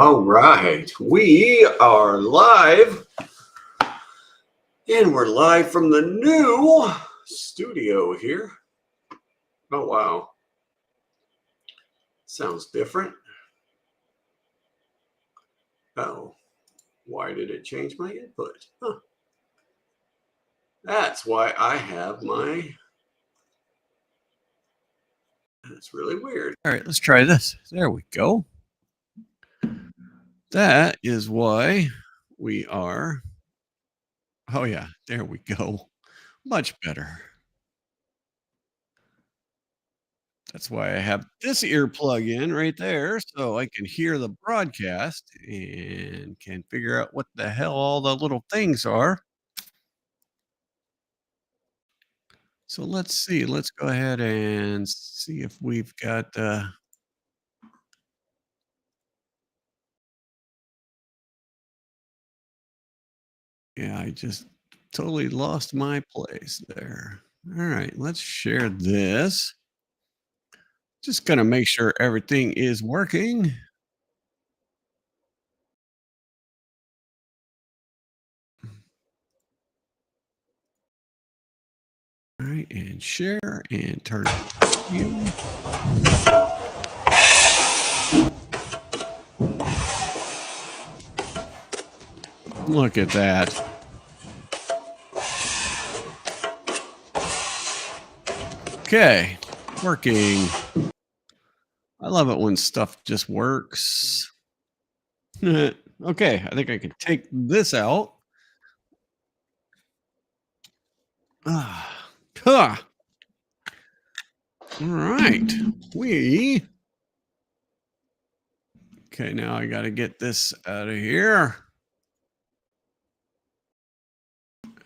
All right, we are live, and we're live from the new studio here. Oh, wow. Sounds different. Oh, why did it change my input? Huh. That's why I have my... That's really weird. All right, let's try this. There we go. That is why we are... Oh, yeah, there we go. Much better. That's why I have this earplug in right there so I can hear the broadcast and can figure out what the hell all the little things are. So let's see. Let's go ahead and see if we've got yeah, I just totally lost my place there. All right, let's share this. Just gonna make sure everything is working. All right, and share and turn view. Look at that. Okay, working. I love it when stuff just works. Okay, I think I can take this out. Huh. All right. Okay, now I got to get this out of here.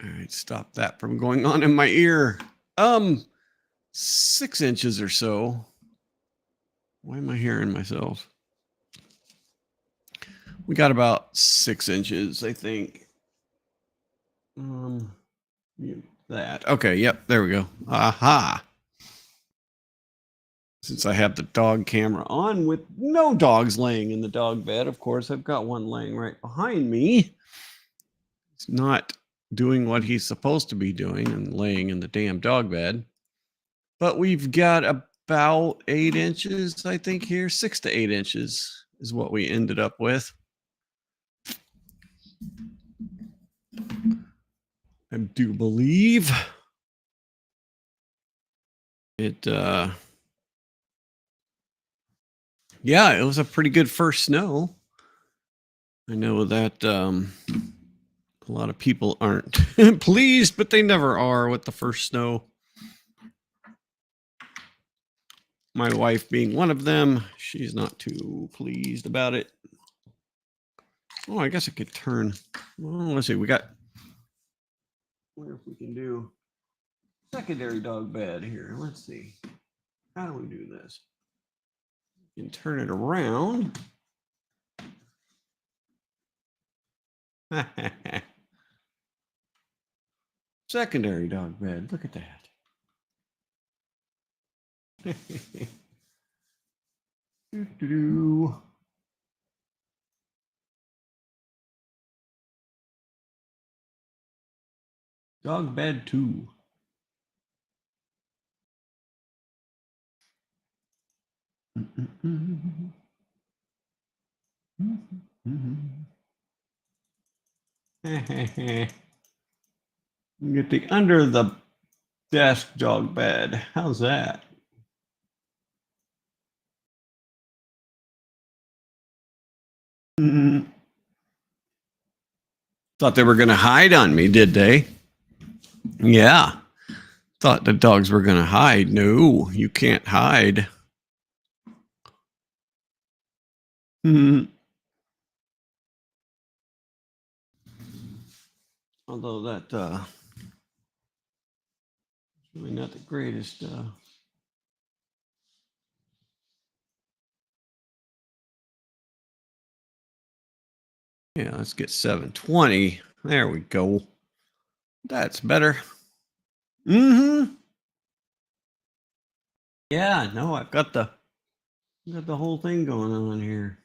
All right, stop that from going on in my ear. 6 inches or so. Why am I hearing myself? We got about 6 inches, I think. That. Okay, yep, there we go. Aha. Since I have the dog camera on with no dogs laying in the dog bed, of course, I've got one laying right behind me. He's not doing what he's supposed to be doing and laying in the damn dog bed. But we've got about 8 inches, I think, here. 6 to 8 inches is what we ended up with. I do believe it, yeah, it was a pretty good first snow. I know that a lot of people aren't pleased, but they never are with the first snow. My wife being one of them, she's not too pleased about it. Oh, I guess I could turn. Well, let's see. We got. Wonder if we can do secondary dog bed here. Let's see. How do we do this? You can turn it around. Secondary dog bed. Look at that. Dog bed 2. Get the under the desk dog bed. How's that? Thought they were going to hide on me, did they? Yeah. Thought the dogs were going to hide. No, you can't hide. Although that really not the greatest. Yeah, let's get 720. There we go. That's better. Yeah, no, I've got the whole thing going on here.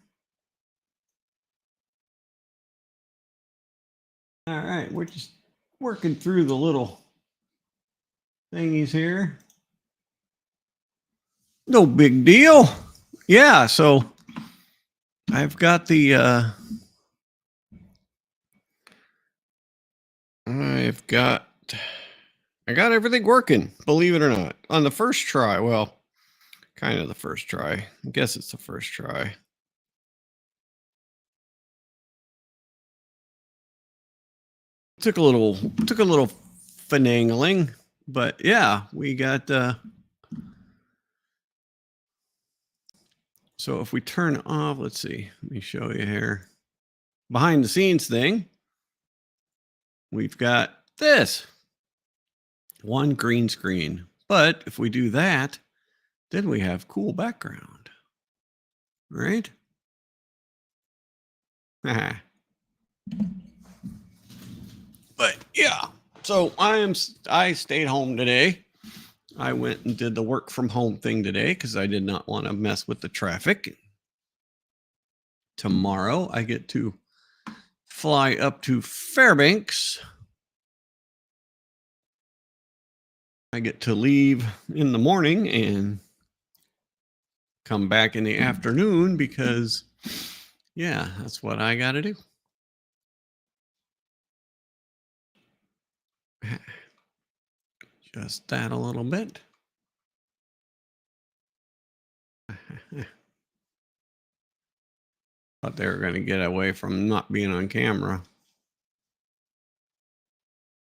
All right, we're just working through the little thingies here. No big deal. Yeah, so I've got the I got everything working, believe it or not, on the first try. Well, kind of the first try. I guess it's the first try. Took a little finagling, but yeah, we got so if we turn off, let's see, let me show you here. Behind the scenes thing, we've got this one green screen. But if we do that, then we have cool background, right? But yeah, so I stayed home today. I went and did the work from home thing today because I did not want to mess with the traffic. Tomorrow I get to fly up to Fairbanks. I get to leave in the morning and come back in the afternoon because, yeah, that's what I got to do. Just that a little bit. Thought they were going to get away from not being on camera.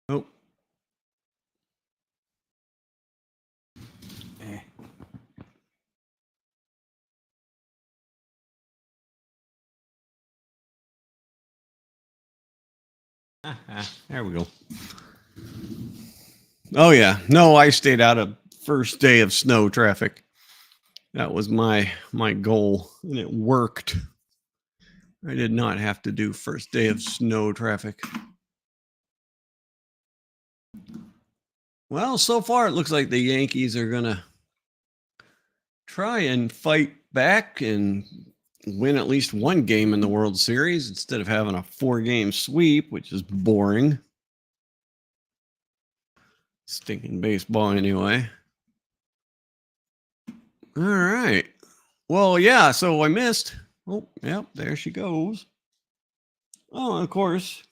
Oh. There we go. Oh yeah, no, I stayed out of first day of snow traffic. That was my goal, and it worked. I did not have to do first day of snow traffic. Well, so far it looks like the Yankees are gonna try and fight back and win at least one game in the World Series instead of having a 4-game sweep, which is boring. Stinking baseball anyway. All right. Well, yeah, so I missed. Oh, yep, there she goes. Oh, of course.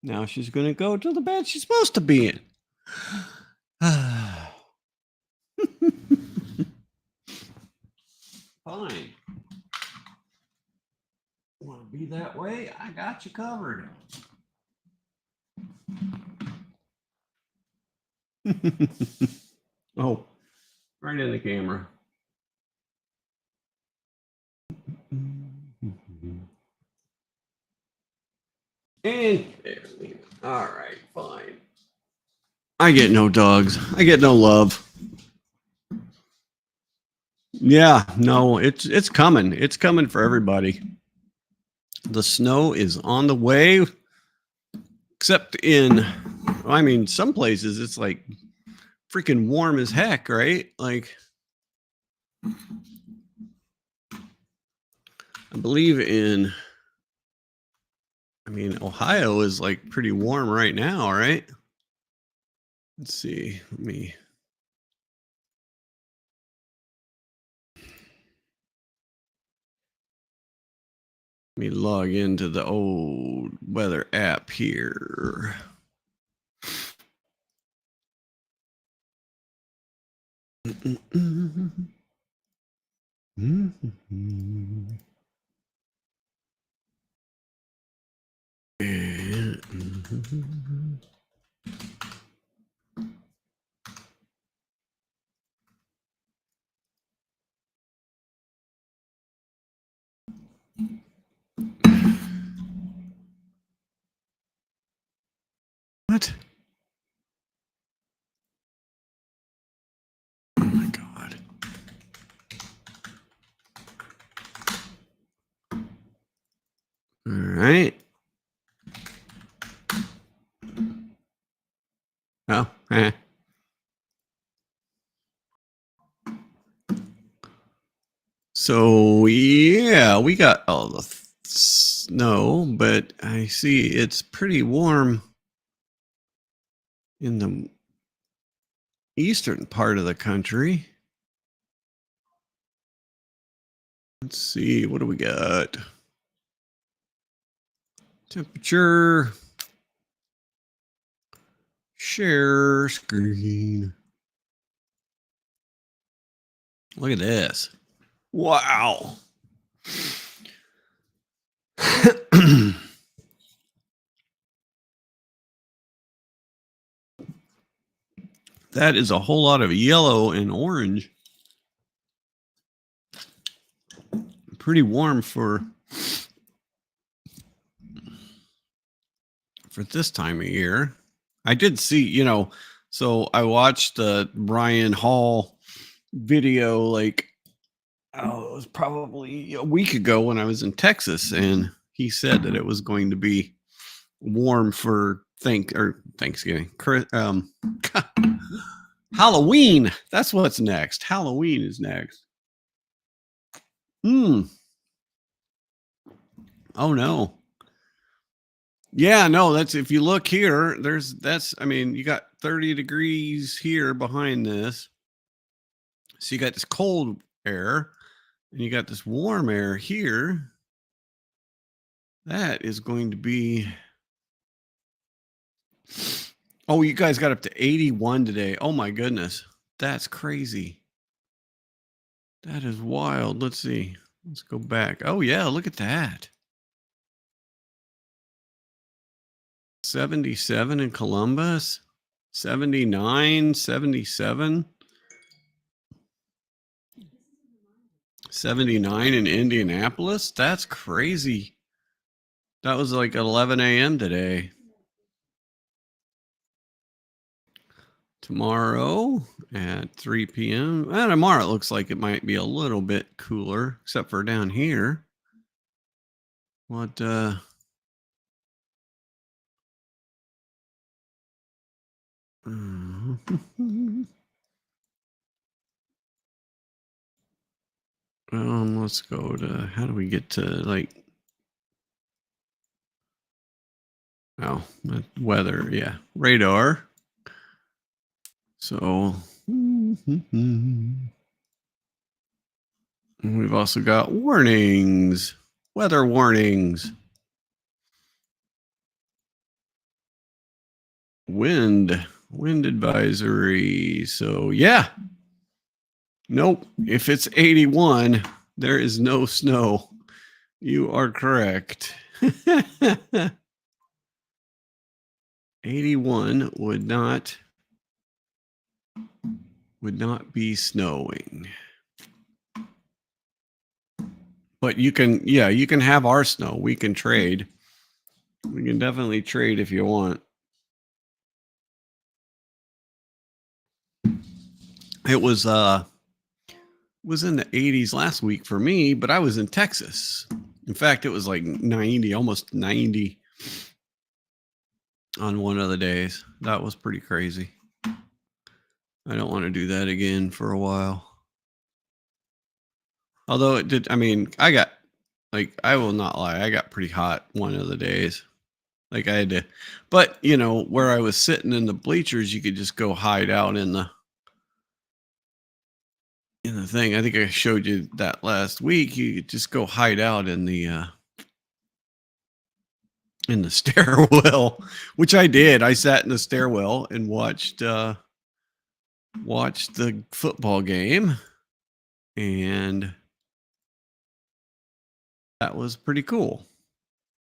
Now she's going to go to the bed she's supposed to be in. Fine. Want to be that way? I got you covered. Oh, right in the camera. And there we go. All right, fine. I get no dogs. I get no love. Yeah, no, it's coming. It's coming for everybody. The snow is on the way, except I mean, some places it's like freaking warm as heck, right? Like, I believe Ohio is like pretty warm right now, right? Let's see. Let me log into the old weather app here. What? Oh my God. All right. Oh, So yeah, we got all the snow, but I see it's pretty warm in the eastern part of the country. Let's see, what do we got? Temperature. Share screen. Look at this. Wow. That is a whole lot of yellow and orange. Pretty warm for this time of year. I did see, so I watched the Brian Hall video like it was probably a week ago when I was in Texas, and he said that it was going to be warm for Thanksgiving. Halloween. That's what's next. Halloween is next. Oh no. Yeah, no, that's if you look here, you got 30 degrees here behind this. So you got this cold air and you got this warm air here. That is going to be. Oh, you guys got up to 81 today. Oh my goodness. That's crazy. That is wild. Let's see. Let's go back. Oh yeah, look at that. 77 in Columbus, 79, 77, 79 in Indianapolis. That's crazy. That was like 11 a.m. today. Tomorrow at 3 p.m. Tomorrow it looks like it might be a little bit cooler, except for down here. What, let's go to, how do we get to like, weather, yeah, radar. So we've also got warnings, weather warnings, wind advisory. So yeah, nope. If it's 81, there is no snow. You are correct. 81 would not be snowing. But you can have our snow. We can trade. We can definitely trade if you want. It was in the 80s last week for me, but I was in Texas. In fact, it was like 90, almost 90 on one of the days. That was pretty crazy. I don't want to do that again for a while. Although it did, I will not lie, I got pretty hot one of the days. Like I had to, but where I was sitting in the bleachers, you could just go hide out in the thing. I think I showed you that last week. You could just go hide out in the stairwell, which I did. I sat in the stairwell and watched the football game, and that was pretty cool.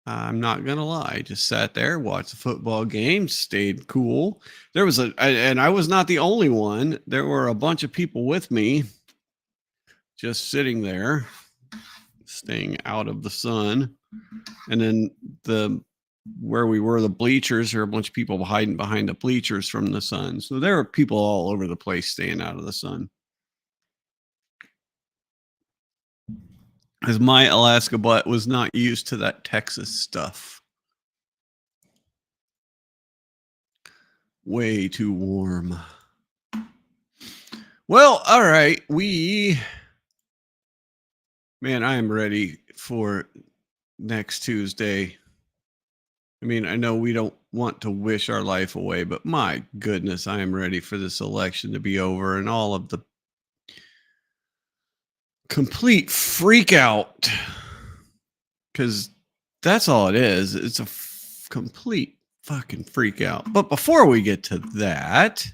I'm not gonna lie. Just sat there, watched the football game, stayed cool. There was and I was not the only one. There were a bunch of people with me, just sitting there, staying out of the sun. And then where we were, the bleachers, there are a bunch of people hiding behind the bleachers from the sun. So there were people all over the place staying out of the sun. Because my Alaska butt was not used to that Texas stuff. Way too warm. Well, all right. Man, I am ready for next Tuesday. I mean, I know we don't want to wish our life away, but my goodness, I am ready for this election to be over and all of the complete freak out. Because that's all it is. It's a complete fucking freak out. But before we get to that,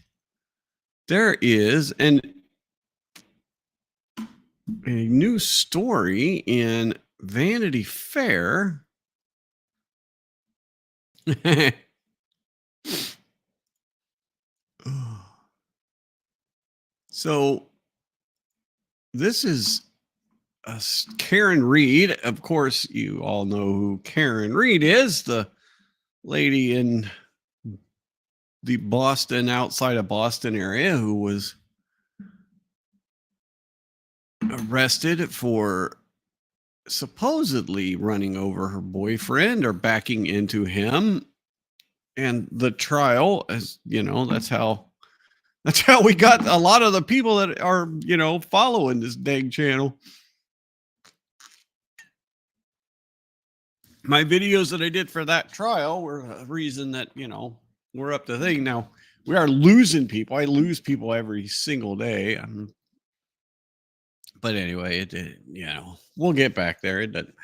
there is a new story in Vanity Fair. So this is Karen Reed. Of course, you all know who Karen Reed is, the lady in the Boston, outside of Boston area, who was arrested for supposedly running over her boyfriend or backing into him. And the trial, as you know, that's how we got a lot of the people that are, following this dang channel. My videos that I did for that trial were a reason that, we're up to thing. Now, we are losing people. I lose people every single day. But anyway, we'll get back there. It doesn't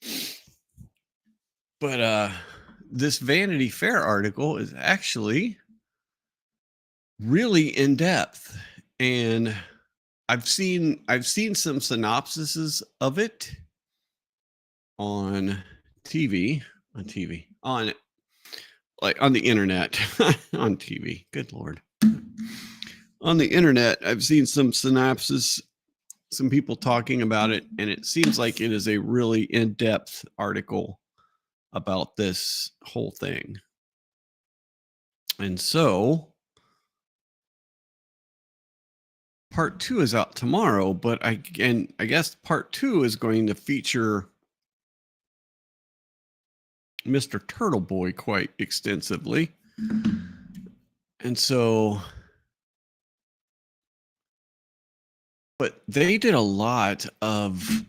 matter. But this Vanity Fair article is actually really in depth, and I've seen some synopsises of it on TV, on the internet, on TV. Good Lord. On the internet, I've seen some synopsis, some people talking about it, and it seems like it is a really in-depth article about this whole thing. And so part 2 is out tomorrow, but I guess part 2 is going to feature Mr. Turtle Boy quite extensively. And so, but they did a lot of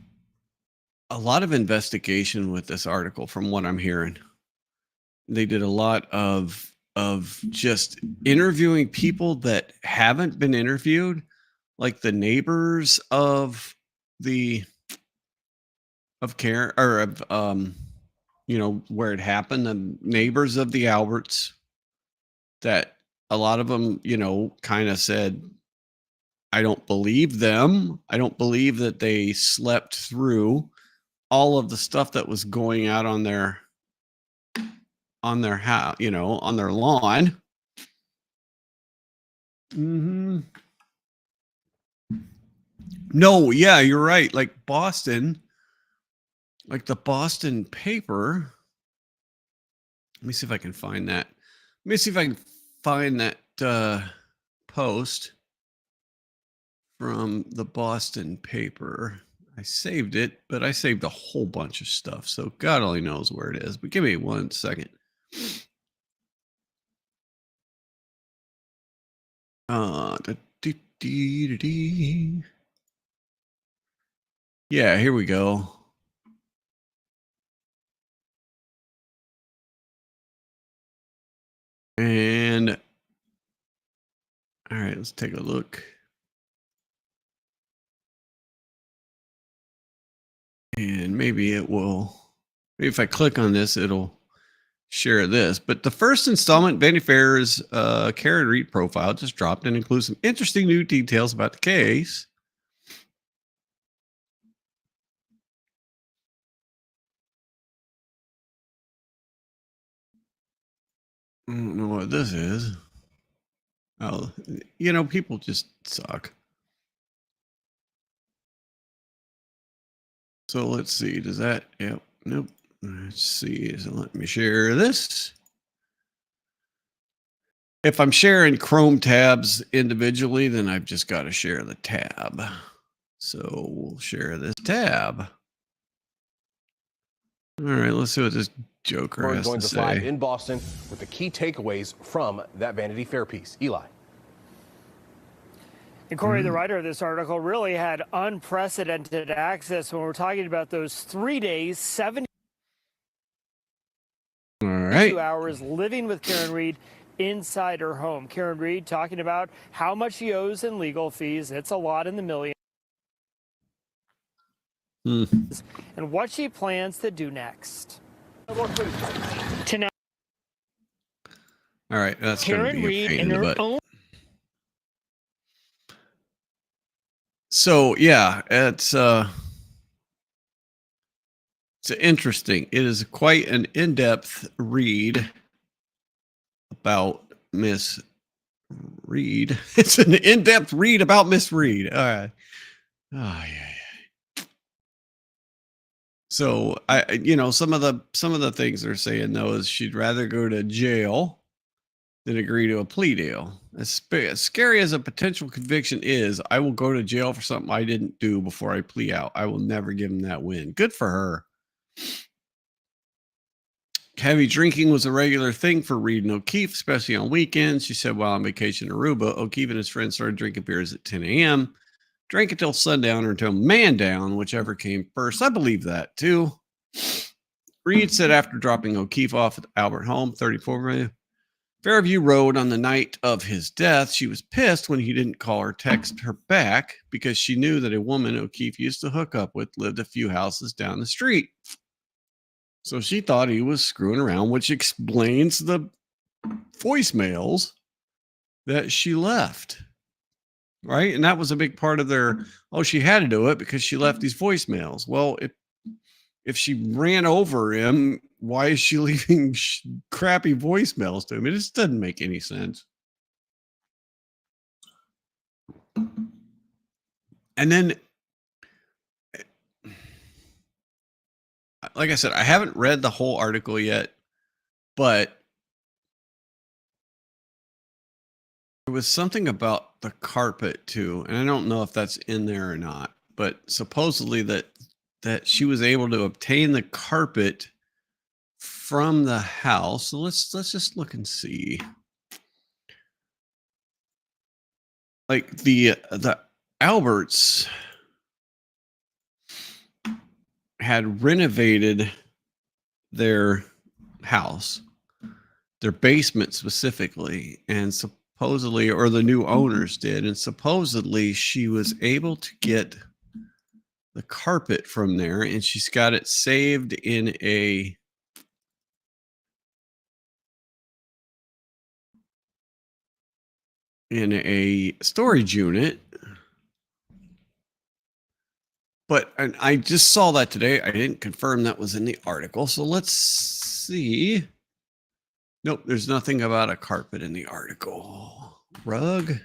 investigation with this article, from what I'm hearing. They did a lot of just interviewing people that haven't been interviewed, like the neighbors of Karen, or of where it happened, the neighbors of the Alberts, that a lot of them, kind of said, I don't believe them. I don't believe that they slept through all of the stuff that was going out on their house, on their lawn. Mm-hmm. No, yeah, you're right. Like Boston, like the Boston paper. Let me see if I can find that. Let me see if I can find that post from the Boston paper. I saved it, but I saved a whole bunch of stuff, so God only knows where it is. But give me 1 second. Yeah, here we go. And all right, let's take a look. And maybe if I click on this, it'll share this. But the first installment, Vanity Fair's Karen Reed profile, just dropped and includes some interesting new details about the case. I don't know what this is. Oh, people just suck. So let's see. Does that? Yep. Nope. Let's see. So let me share this. If I'm sharing Chrome tabs individually, then I've just got to share the tab. So we'll share this tab. All right, let's see what this joker has to say. Live in Boston with the key takeaways from that Vanity Fair piece. Eli. And Corey, the writer of this article, really had unprecedented access when we're talking about those 3 days, 72 hours living with Karen Reed inside her home. Karen Reed talking about how much she owes in legal fees. It's a lot, in the millions. And what she plans to do next. Tonight, all right, that's Karen Reed in her own. So yeah, it's interesting. It is quite an in-depth read about Miss Reed. It's an in-depth read about Miss Reed. All right. Oh yeah. So some of the things they're saying though is she'd rather go to jail than agree to a plea deal. As scary as a potential conviction is, I will go to jail for something I didn't do before I plea out. I will never give him that win. Good for her. Heavy drinking was a regular thing for Reed and O'Keefe, especially on weekends. She said while on vacation in Aruba, O'Keefe and his friends started drinking beers at 10 a.m., drank until sundown or until man down, whichever came first. I believe that too. Reed said after dropping O'Keefe off at Albert home, 34 Fairview Road on the night of his death, she was pissed when he didn't call or text her back because she knew that a woman O'Keefe used to hook up with lived a few houses down the street. So she thought he was screwing around, which explains the voicemails that she left. Right. And that was a big part of their, she had to do it because she left these voicemails. Well, if she ran over him, why is she leaving crappy voicemails to him? It just doesn't make any sense. And then, like I said, I haven't read the whole article yet, but there was something about the carpet too, and I don't know if that's in there or not, but supposedly that she was able to obtain the carpet from the house. So let's just look and see. Like the Alberts had renovated their house, their basement specifically, and supposedly, or the new owners did, and supposedly she was able to get the carpet from there, and she's got it saved in a storage unit. But I just saw that today. I didn't confirm that was in the article. So let's see. Nope, there's nothing about a carpet in the article. Rug.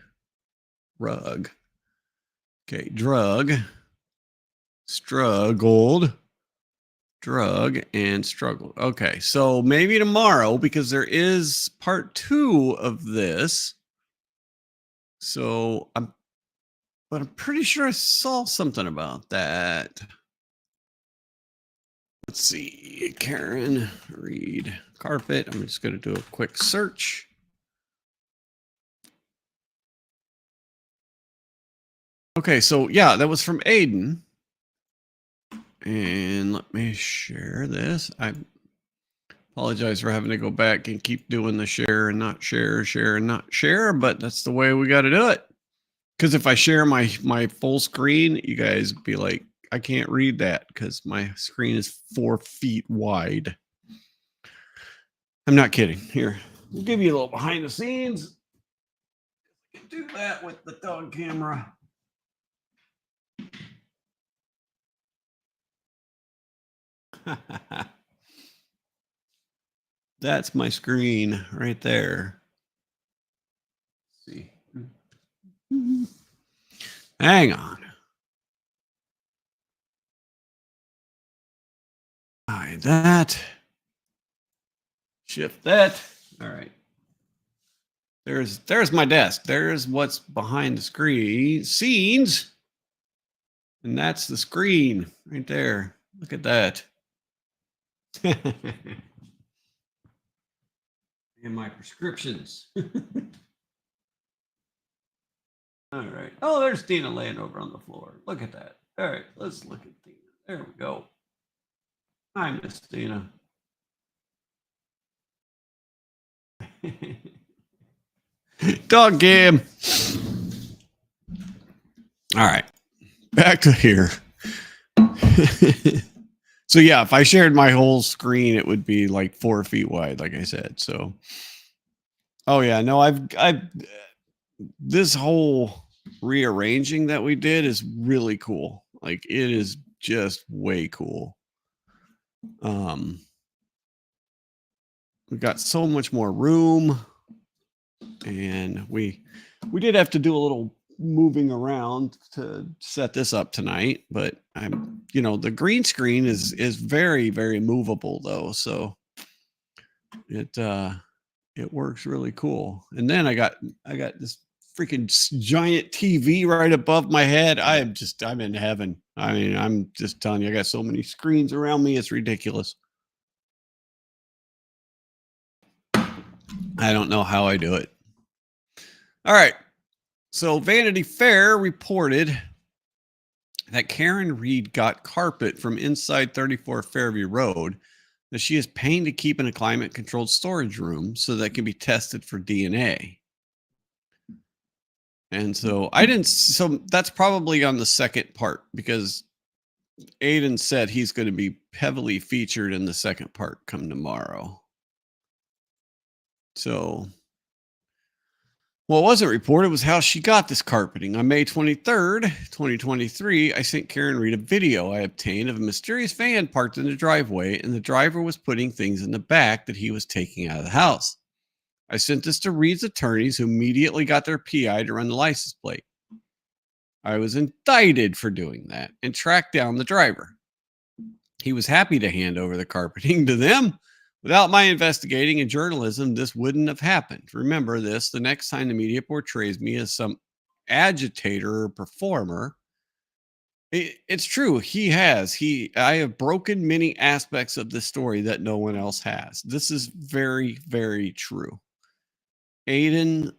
Okay, drug. Struggled. Drug and struggled. Okay, so maybe tomorrow, because there is part 2 of this. So I'm pretty sure I saw something about that. Let's see, Karen Reed carpet. I'm just going to do a quick search. Okay, so yeah, that was from Aiden. And let me share this. I apologize for having to go back and keep doing the share and not share, share and not share, but that's the way we got to do it. Because if I share my full screen, you guys be like, I can't read that because my screen is 4 feet wide. I'm not kidding. Here, we'll give you a little behind the scenes. Do that with the dog camera. That's my screen right there. Let's see. Hang on. Hide that. Shift that. All right. There's my desk. There's what's behind the screen scenes. And that's the screen right there. Look at that. And my prescriptions. All right. Oh, there's Tina laying over on the floor. Look at that. All right, let's look at Tina. There we go. Hi, Miss Tina. Dog game. All right, back to here. So yeah, if I shared my whole screen, it would be like 4 feet wide, like I said. So, oh yeah, no, I've this whole rearranging that we did is really cool. Like it is just way cool. We've got so much more room, and we did have to do a little moving around to set this up tonight, but I'm the green screen is very, very movable though, so it works really cool. And then I got this freaking giant TV right above my head. I'm in heaven. I mean, I'm just telling you, I got so many screens around me, it's ridiculous. I don't know how I do it. All right. So Vanity Fair reported that Karen Reed got carpet from inside 34 Fairview Road that she is paying to keep in a climate controlled storage room so that can be tested for DNA. And so that's probably on the second part, because Aiden said he's going to be heavily featured in the second part come tomorrow. So what wasn't reported was how she got this carpeting. On May 23rd, 2023, I sent Karen Reed a video I obtained of a mysterious van parked in the driveway, and the driver was putting things in the back that he was taking out of the house. I sent this to Reed's attorneys, who immediately got their PI to run the license plate. I was indicted for doing that and tracked down the driver. He was happy to hand over the carpeting to them. Without my investigating and journalism, this wouldn't have happened. Remember this: the next time the media portrays me as some agitator or performer, it's true. I have broken many aspects of this story that no one else has. This is very, very true. Aiden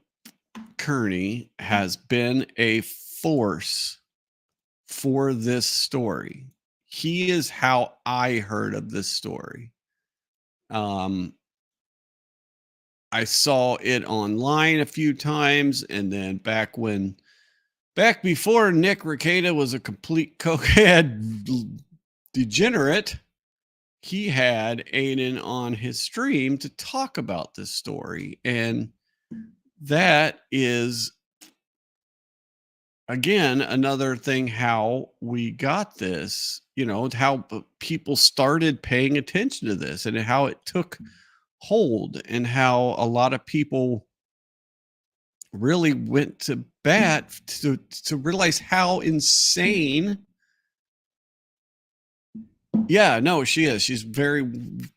Kearney has been a force for this story. He is how I heard of this story. I saw it online a few times, and then back before Nick Rekieta was a complete cokehead degenerate, he had Aiden on his stream to talk about this story. And that is, again, another thing how we got this, how people started paying attention to this and how it took hold, and how a lot of people really went to bat to realize how insane. Yeah, no, she is. She's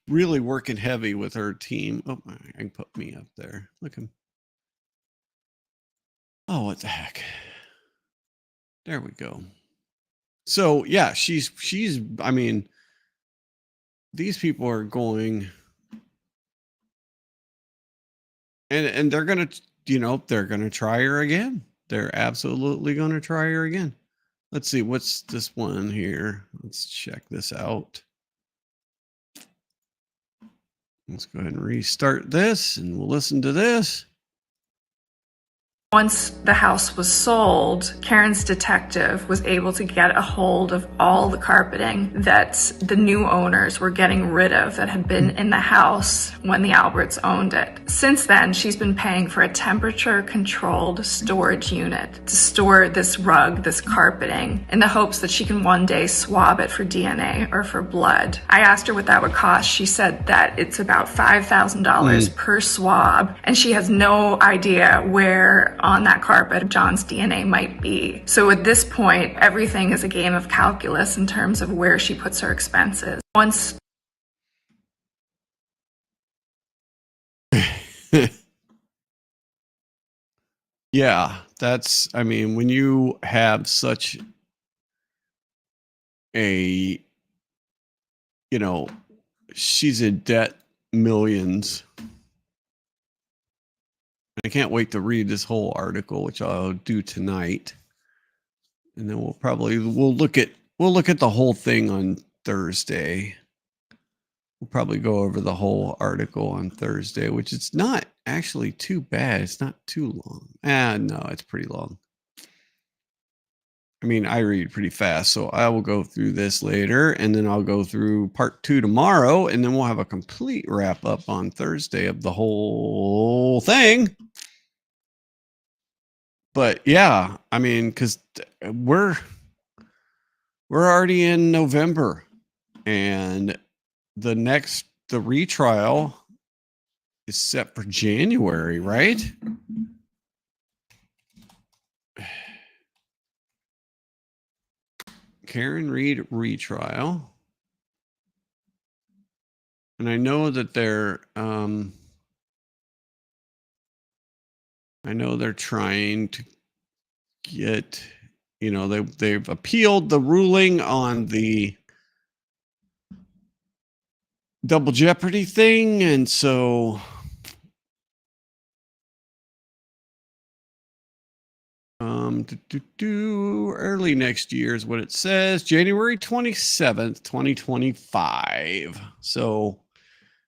really working heavy with her team. Oh, I can put me up there. Look him. Oh, what the heck? There we go. So yeah, she's. I mean, these people are going, and they're gonna, they're gonna try her again. They're absolutely gonna try her again. Let's see, what's this one here? Let's check this out. Let's go ahead and restart this, and we'll listen to this. Once the house was sold, Karen's detective was able to get a hold of all the carpeting that the new owners were getting rid of that had been in the house when the Alberts owned it. Since then, she's been paying for a temperature-controlled storage unit to store this rug, this carpeting, in the hopes that she can one day swab it for DNA or for blood. I asked her what that would cost. She said that it's about $5,000 per swab, and she has no idea where on that carpet John's DNA might be. So at this point, everything is a game of calculus in terms of where she puts her expenses. Once Yeah, I mean, when you have such a, she's in debt millions. I can't wait to read this whole article, which I'll do tonight. And then we'll look at the whole thing on Thursday. We'll probably go over the whole article on Thursday, which is not actually too bad. It's not too long. No, it's pretty long. I mean, I read pretty fast, so I will go through this later, and then I'll go through part 2 tomorrow, and then we'll have a complete wrap up on Thursday of the whole thing. But yeah, I mean, because we're already in November, and the retrial is set for January, right? Karen Reed retrial. And I know that they're trying to get, they've appealed the ruling on the double jeopardy thing, and so early next year is what it says, January 27th, 2025. So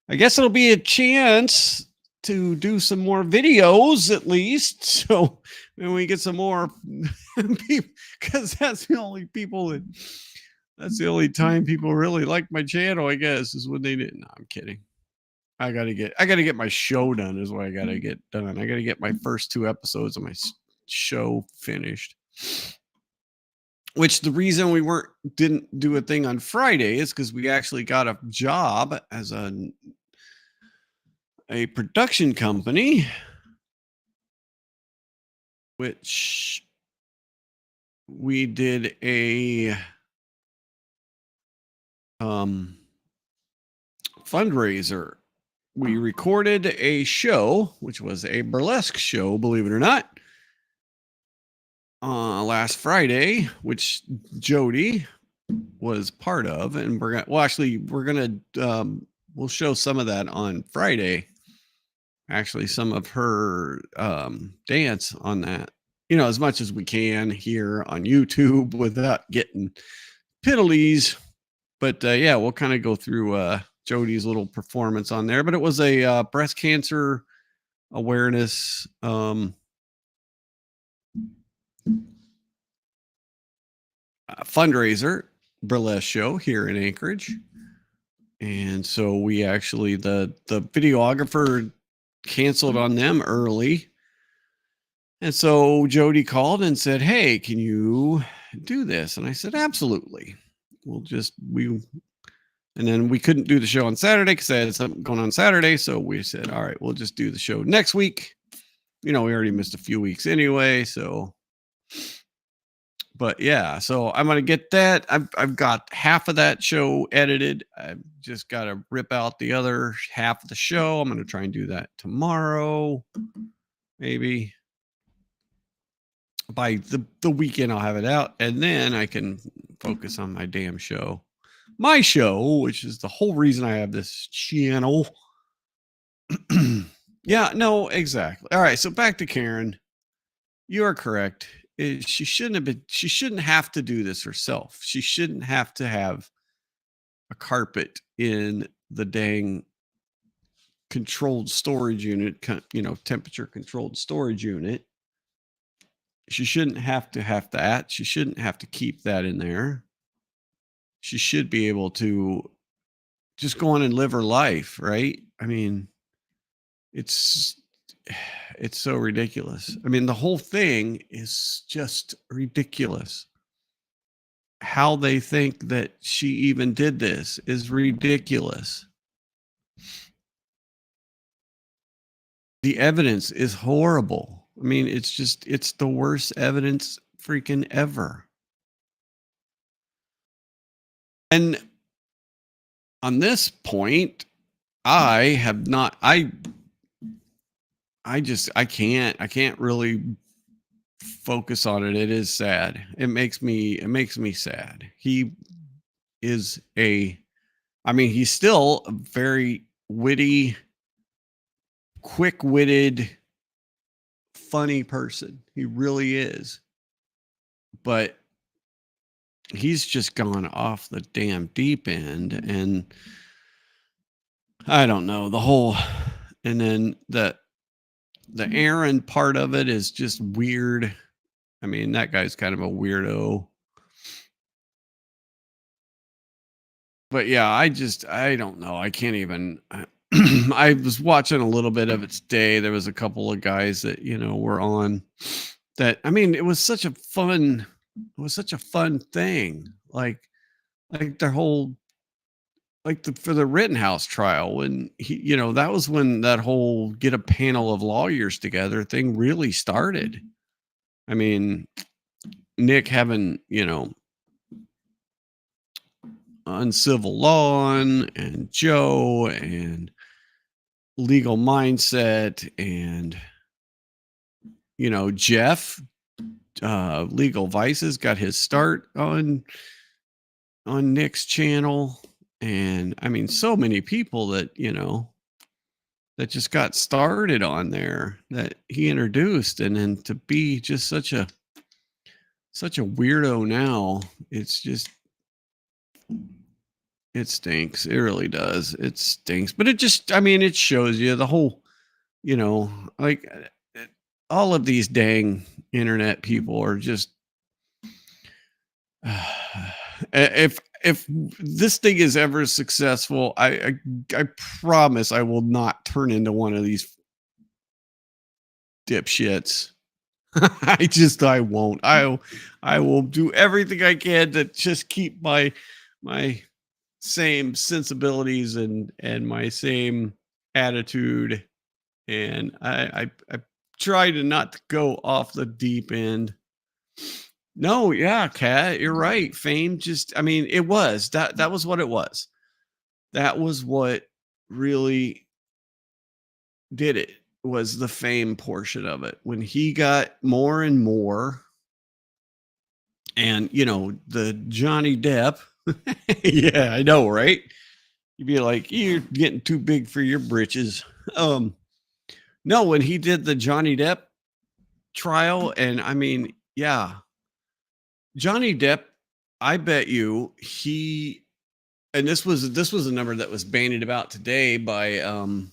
I guess it'll be a chance to do some more videos at least. So when we get some more people, because that's the only time people really like my channel, I guess, is when they didn't. No, I'm kidding. I gotta get my show done is what I gotta get done. I gotta get my first 2 episodes of my show finished. Which the reason we didn't do a thing on Friday is because we actually got a job as a production company, which we did a fundraiser. We recorded a show, which was a burlesque show, believe it or not, last Friday, which Jody was part of, and we'll show some of that on Friday. Actually, some of her dance on that, as much as we can here on YouTube without getting penalties. But yeah, we'll kind of go through Jody's little performance on there. But it was a breast cancer awareness fundraiser burlesque show here in Anchorage. And so we actually, the videographer canceled on them early. And so Jody called and said, "Hey, can you do this?" And I said, "Absolutely. And then we couldn't do the show on Saturday because I had something going on Saturday. So we said, all right, we'll just do the show next week. We already missed a few weeks anyway. So, but yeah, so I'm going to get that. I've got half of that show edited. I've just got to rip out the other half of the show. I'm going to try and do that tomorrow. Maybe by the weekend, I'll have it out, and then I can focus on my damn show. My show, which is the whole reason I have this channel. Yeah, no, exactly. All right, so back to Karen. You are correct. She shouldn't have to do this herself. She shouldn't have to have a carpet in the dang controlled storage unit, temperature controlled storage unit. She shouldn't have to have that. She shouldn't have to keep that in there. She should be able to just go on and live her life, right? I mean, it's so ridiculous. I mean, the whole thing is just ridiculous. How they think that she even did this is ridiculous. The evidence is horrible. I mean, it's the worst evidence freaking ever. And on this point, I can't really focus on it. It is sad. It makes me sad. He is he's still a very witty, quick-witted funny person. He really is. But he's just gone off the damn deep end. And I don't know, and then the Aaron part of it is just weird. I mean, that guy's kind of a weirdo. But yeah, I don't know. I can't even. I was watching a little bit of it today. There was a couple of guys that, were on that. I mean, it was such a fun thing. Like their whole, for the Rittenhouse trial, when that was when that whole get a panel of lawyers together thing really started. I mean, Nick having, uncivil law and Joe and legal mindset and, Jeff, legal vices, got his start on Nick's channel. And I mean, so many people that, that just got started on there that he introduced. And then to be just such a weirdo now, it's just, it stinks. It really does. It stinks. But it just, I mean, it shows you the whole, like all of these dang internet people are just, if this thing is ever successful, I promise I will not turn into one of these dipshits. I won't. I will do everything I can to just keep my same sensibilities and my same attitude. And I try to not go off the deep end. No, yeah, Kat, you're right. Fame just, I mean, it was that was what it was. That was what really did it, was the fame portion of it. When he got more and more, and the Johnny Depp, yeah, I know, right? You'd be like, you're getting too big for your britches. No, when he did the Johnny Depp trial, and I mean, yeah, Johnny Depp, I bet you and this was a number that was bandied about today by on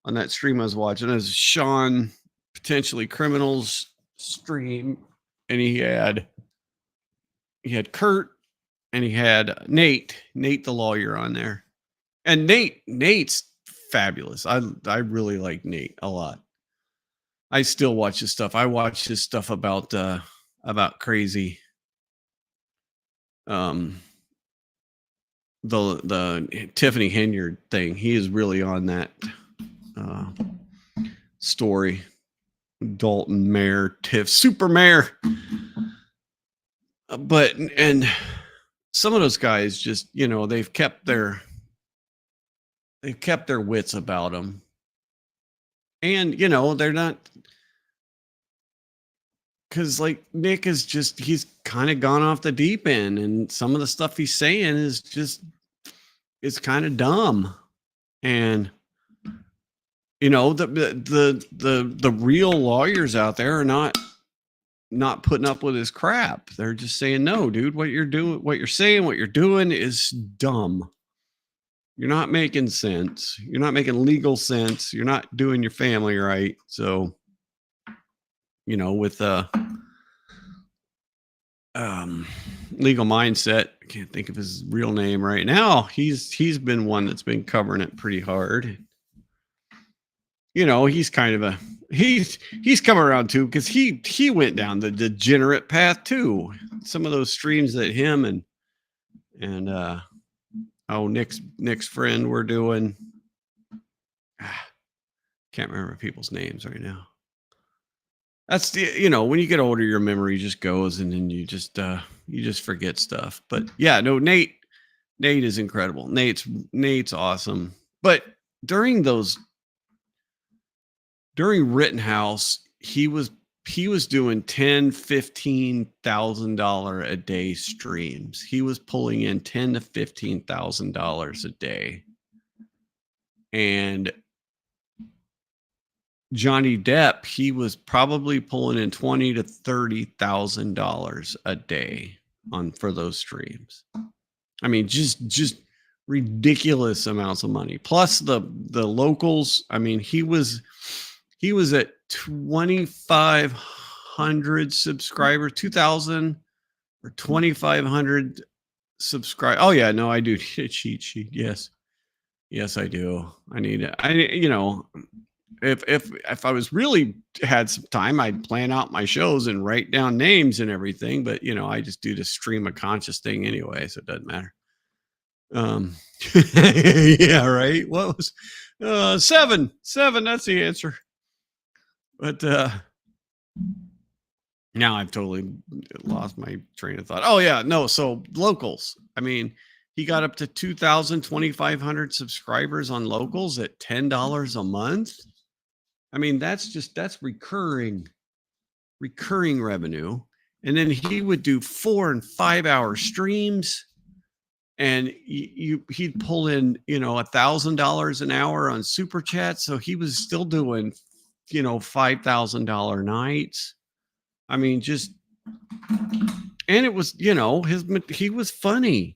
that stream I was watching, as Sean Potentially Criminals stream, and he had Kurt and he had Nate the lawyer on there. And Nate's fabulous. I really like Nate a lot. I still watch his stuff. I watch his stuff about crazy. The Tiffany Henyard thing. He is really on that story. Dalton Mayor, Tiff, Super Mayor. But and some of those guys just, they've kept their wits about them. And, they're not, because like Nick is just, he's kind of gone off the deep end, and some of the stuff he's saying is just, it's kind of dumb. And, the real lawyers out there are not putting up with his crap. They're just saying, no, dude, what you're saying, what you're doing is dumb. You're not making sense. You're not making legal sense. You're not doing your family right. So, with legal mindset, I can't think of his real name right now. He's been one that's been covering it pretty hard. He's kind of he's come around too, because he went down the degenerate path too. Some of those streams that him and Nick's friend were doing. Can't remember people's names right now. That's when you get older, your memory just goes, and then you just forget stuff. But yeah, no, Nate is incredible. Nate's awesome. But during Rittenhouse, he was doing $10,000-$15,000 a day streams. He was pulling in $10,000 to $15,000 a day. And Johnny Depp, he was probably pulling in $20,000 to $30,000 a day for those streams. I mean, just ridiculous amounts of money. Plus the locals. I mean, he was at 2,500 subscribers, 2,000 or 2,500 subscribe. Oh yeah, no, I do cheat sheet. Yes, I do. I need it. If I was really had some time, I'd plan out my shows and write down names and everything. But I just do the stream of conscious thing anyway, so it doesn't matter. Yeah, right. What was 7? That's the answer. But now I've totally lost my train of thought. Oh yeah, no. So locals. I mean, he got up to 2,000, 2,500 subscribers on locals at $10 a month. I mean, that's recurring revenue. And then he would do 4 and 5 hour streams, and he'd pull in, $1,000 an hour on super chat. So he was still doing, $5,000 nights. I mean, and it was, he was funny.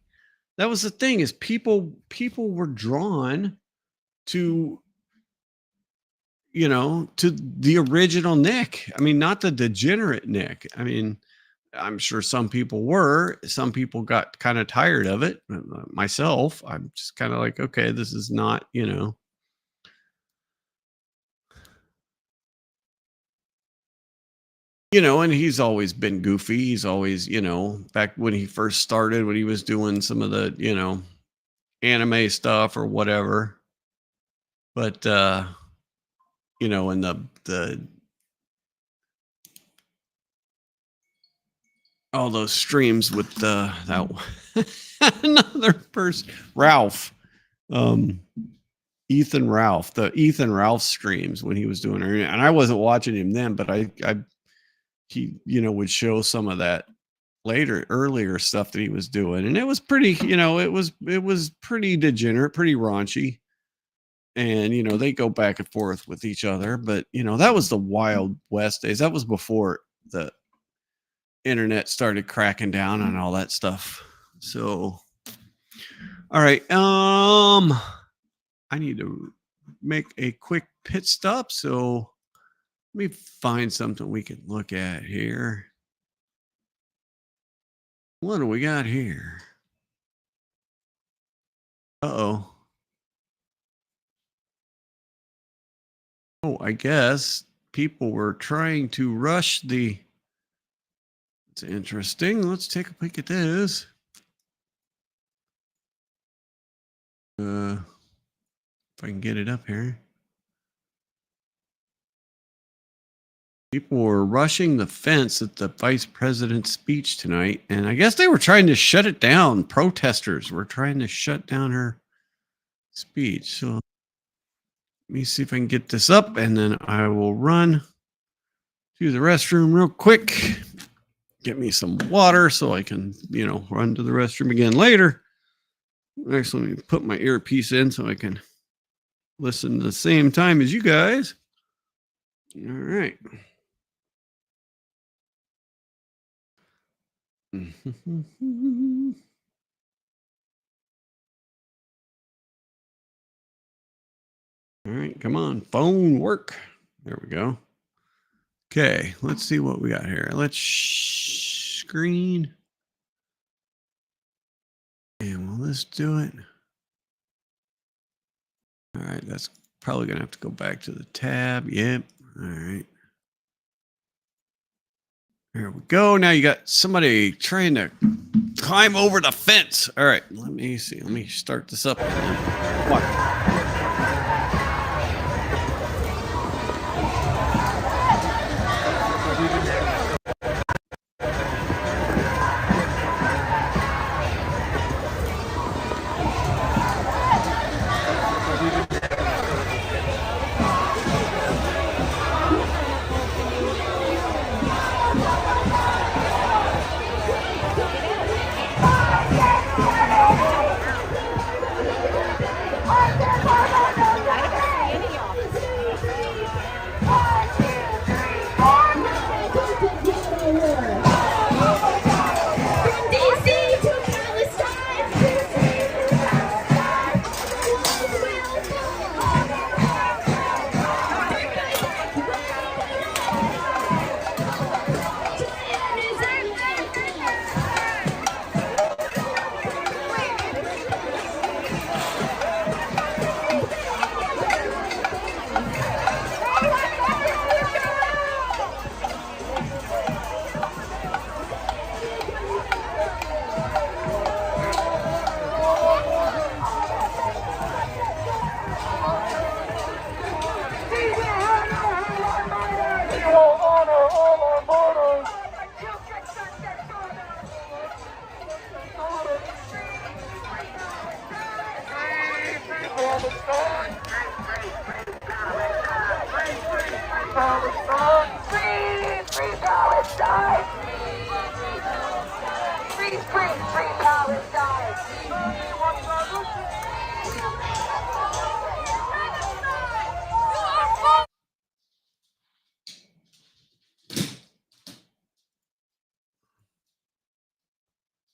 That was the thing, is people were drawn to, to the original Nick. I mean, not the degenerate Nick. I mean, I'm sure some people got kind of tired of it. Myself, I'm just kind of like, okay, this is not, and he's always been goofy. He's always, back when he first started, when he was doing some of the, anime stuff or whatever. But, and all those streams with that another person, Ralph, Ethan Ralph streams when he was doing it. And I wasn't watching him then, but he would show some of that earlier stuff that he was doing, and it was pretty, it was pretty degenerate, pretty raunchy. And they go back and forth with each other, but that was the Wild West days. That was before the internet started cracking down on all that stuff. So all right, I need to make a quick pit stop, so let me find something we can look at here. What do we got here? Uh-oh. Oh, I guess people were trying to rush the... It's interesting. Let's take a peek at this. If I can get it up here. People were rushing the fence at the vice president's speech tonight, and I guess they were trying to shut it down. Protesters were trying to shut down her speech. So let me see if I can get this up, and then I will run to the restroom real quick. Get me some water so I can, run to the restroom again later. Actually, let me put my earpiece in so I can listen at the same time as you guys. All right. All right, come on, phone work. There we go. Okay, let's see what we got here. Let's screen. And will this do it? All right, that's probably going to have to go back to the tab. Yep. All right. There we go. Now you got somebody trying to climb over the fence. All right, let me see. Let me start this up. What?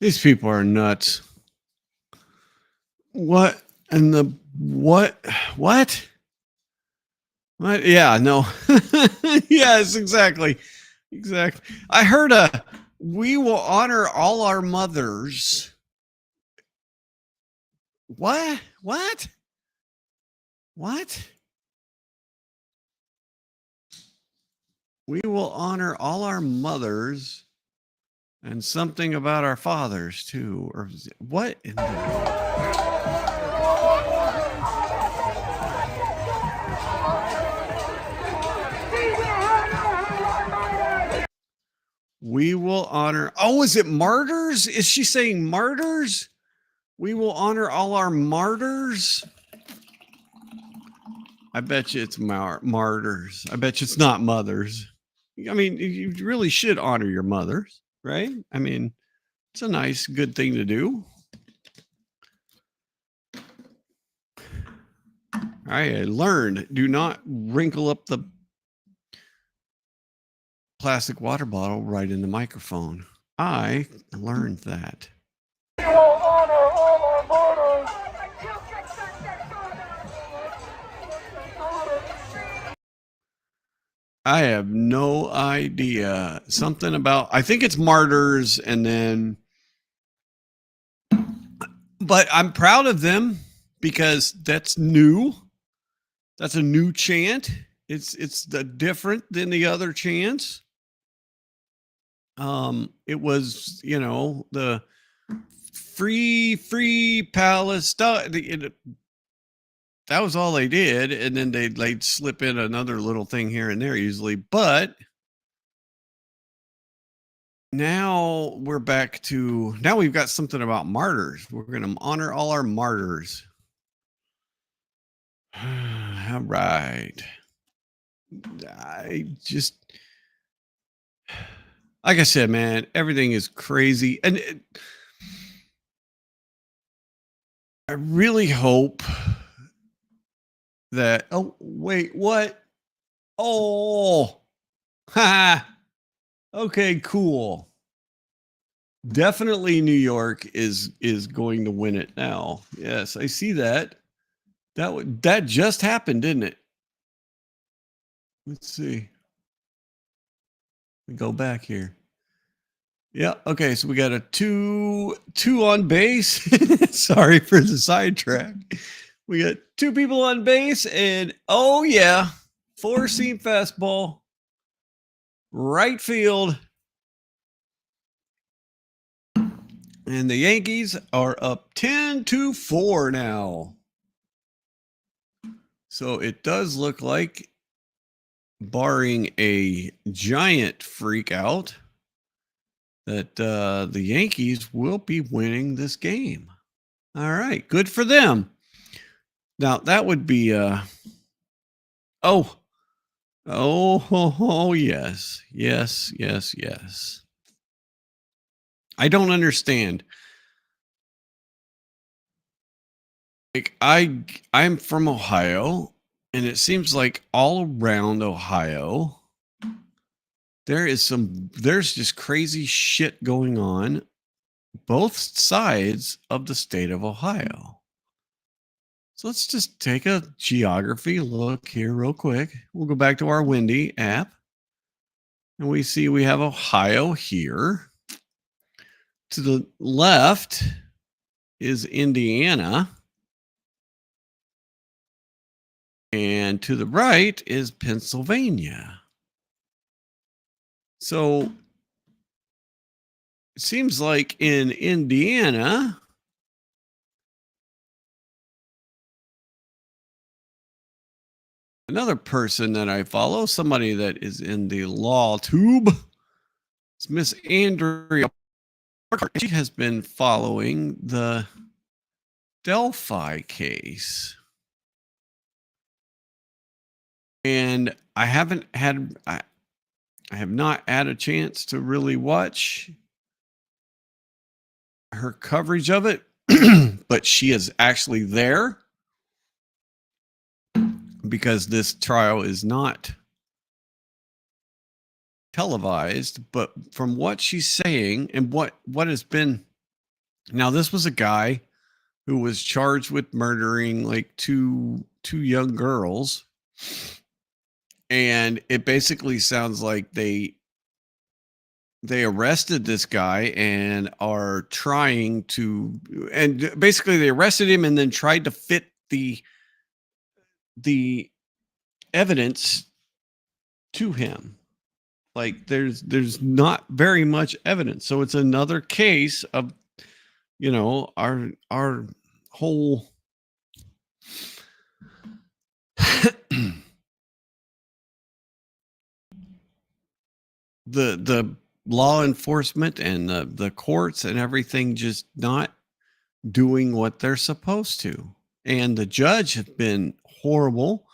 These people are nuts. What and the what? What? What? Yeah, no. Yes, exactly. Exactly. I heard we will honor all our mothers. What? What? What? We will honor all our mothers and something about our fathers too. Or what in the we will honor. Oh, is it martyrs? Is she saying martyrs? We will honor all our martyrs. I bet you it's martyrs. I bet you it's not mothers. I mean, you really should honor your mothers, right? I mean, it's a nice, good thing to do. I learned, do not wrinkle up the plastic water bottle right in the microphone. I learned that. We will honor all our martyrs. I have no idea. Something about, I think it's martyrs, and then, but I'm proud of them because that's new. That's a new chant. It's different than the other chants. It was, the free Palestine. That was all they did, and then they'd slip in another little thing here and there usually. But now we're back to, now we've got something about martyrs. We're going to honor all our martyrs. All right. I just, like I said, man, everything is crazy. And I really hope that, oh, wait, what? Oh, ha. Okay, cool. Definitely New York is going to win it now. Yes, I see that. That just happened, didn't it? Let's see. We go back here. Yeah. Okay. So we got a two on base. Sorry for the sidetrack. We got two people on base, and oh yeah, 4-seam fastball, right field, and the Yankees are up 10-4 now. So it does look like, barring a giant freak out, that the Yankees will be winning this game. All right, good for them. Now that would be oh yes. I don't understand. Like I'm from Ohio, and it seems like all around Ohio there's just crazy shit going on both sides of the state of Ohio. So let's just take a geography look here real quick. We'll go back to our Windy app, and we see we have Ohio here. To the left is Indiana, and to the right is Pennsylvania. So it seems like in Indiana, another person that I follow, somebody that is in the law tube, it's Miss Andrea. She has been following the Delphi case. And I have not had a chance to really watch her coverage of it, but she is actually there because this trial is not televised. But from what she's saying and what has been, now this was a guy who was charged with murdering like two young girls, and it basically sounds like they arrested this guy and are trying to, and basically they arrested him and then tried to fit the evidence to him. Like there's not very much evidence. So it's another case of, our whole the law enforcement and the courts and everything just not doing what they're supposed to. And the judge have been horrible.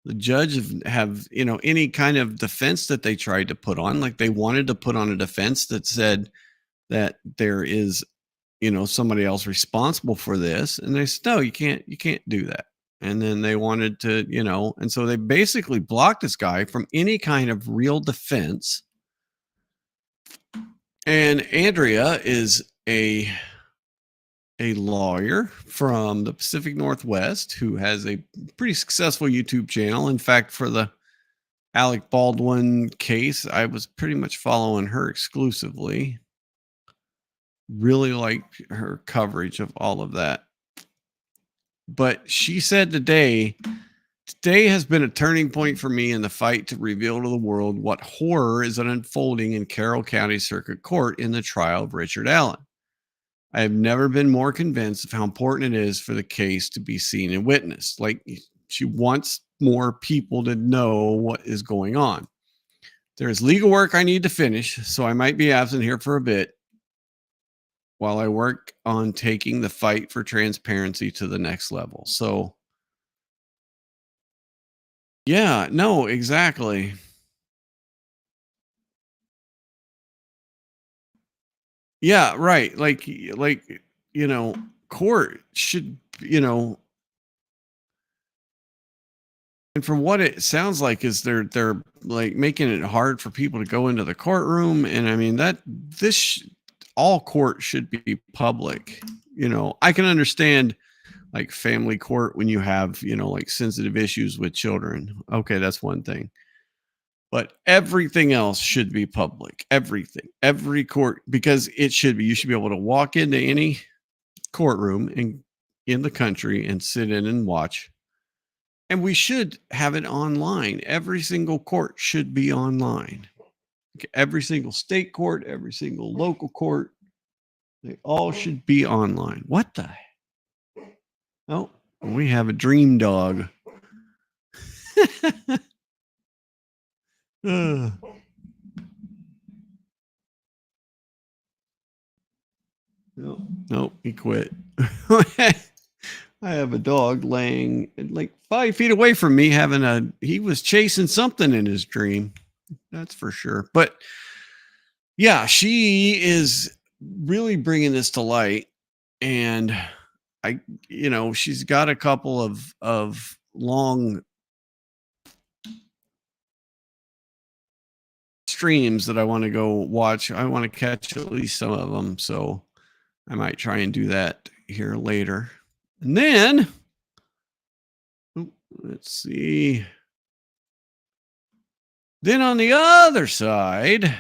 The judge have any kind of defense that they tried to put on, like they wanted to put on a defense that said that there is, somebody else responsible for this. And they said, no, you can't do that. And then they wanted to, and so they basically blocked this guy from any kind of real defense. And Andrea is a lawyer from the Pacific Northwest who has a pretty successful YouTube channel. In fact, for the Alec Baldwin case, I was pretty much following her exclusively. Really liked her coverage of all of that. But she said today has been a turning point for me in the fight to reveal to the world what horror is unfolding in Carroll County Circuit Court in the trial of Richard Allen. I have never been more convinced of how important it is for the case to be seen and witnessed. Like, she wants more people to know what is going on. There's legal work I need to finish, so I might be absent here for a bit while I work on taking the fight for transparency to the next level. So, yeah, no, exactly. Yeah, right. Like, court should, and from what it sounds like is they're like making it hard for people to go into the courtroom. And I mean, all court should be public. I can understand like family court when you have, like sensitive issues with children. Okay, that's one thing. But everything else should be public. Everything, every court, because it should be. You should be able to walk into any courtroom in the country and sit in and watch. And we should have it online. Every single court should be online. Every single state court, every single local court, they all should be online. What the? Oh, we have a dream dog. Nope, he quit. I have a dog laying like 5 feet away from me he was chasing something in his dream. That's for sure. But yeah, she is really bringing this to light. And she's got a couple of long streams that I want to go watch. I want to catch at least some of them. So I might try and do that here later. And then, let's see. Then on the other side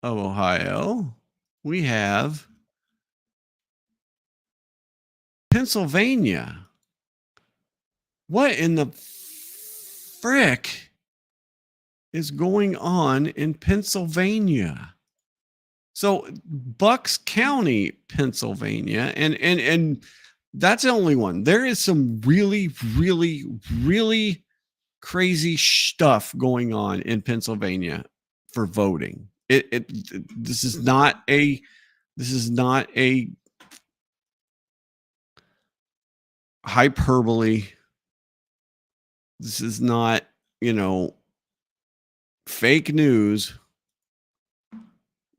of Ohio, we have Pennsylvania. What in the frick is going on in Pennsylvania? So Bucks County, Pennsylvania, and that's the only one. There is some really, really, really crazy stuff going on in Pennsylvania for voting. This is not a hyperbole. This is not you know, fake news.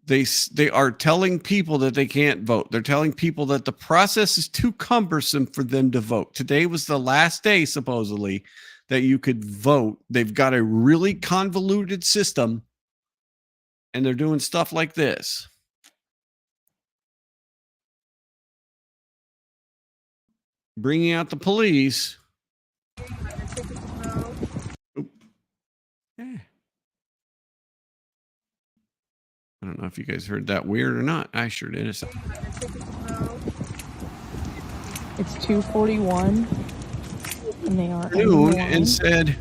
They are telling people that they can't vote. They're telling people that the process is too cumbersome for them to vote. Today was the last day, supposedly, that you could vote. They've got a really convoluted system, and they're doing stuff like this. Bringing out the police. Yeah. I don't know if you guys heard that weird or not. I sure did. It's 2:41, and they are Noon and said,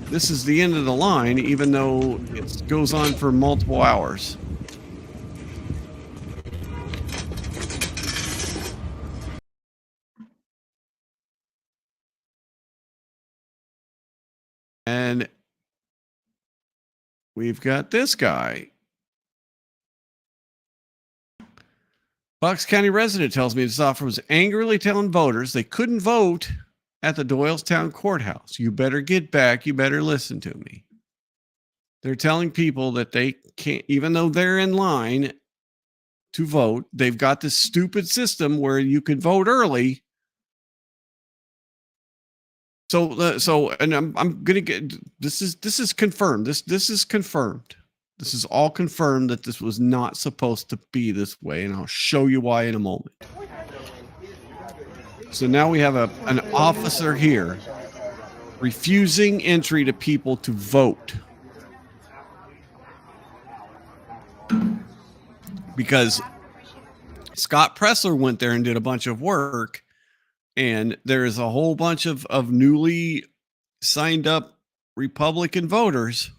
"This is the end of the line," even though it goes on for multiple hours. And we've got this guy. Bucks County resident tells me this officer was angrily telling voters they couldn't vote at the Doylestown courthouse. You better get back. You better listen to me. They're telling people that they can't, even though they're in line to vote, they've got this stupid system where you can vote early. So, and I'm gonna get this is confirmed. This is confirmed. This is all confirmed that this was not supposed to be this way, and I'll show you why in a moment. So now we have an officer here refusing entry to people to vote because Scott Pressler went there and did a bunch of work, and there is a whole bunch of newly signed up Republican voters.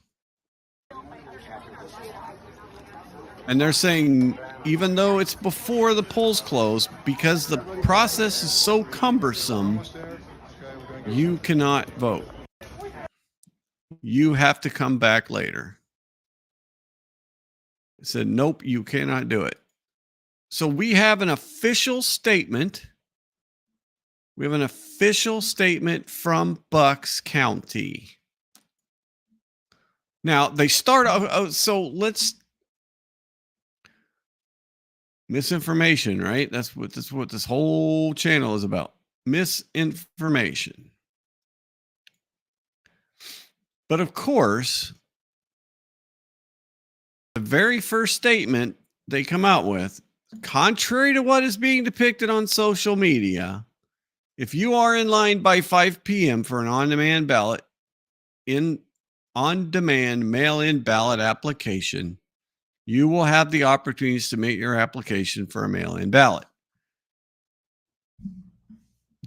And they're saying, even though it's before the polls close, because the process is so cumbersome, you cannot vote. You have to come back later. I said, nope, you cannot do it. So we have an official statement. We have an official statement from Bucks County. Now, they start off, so let's... Misinformation, right? That's what this whole channel is about. Misinformation. But of course, the very first statement they come out with, contrary to what is being depicted on social media, if you are in line by 5 p.m. for an on-demand ballot, on-demand mail-in ballot application, you will have the opportunity to submit your application for a mail-in ballot.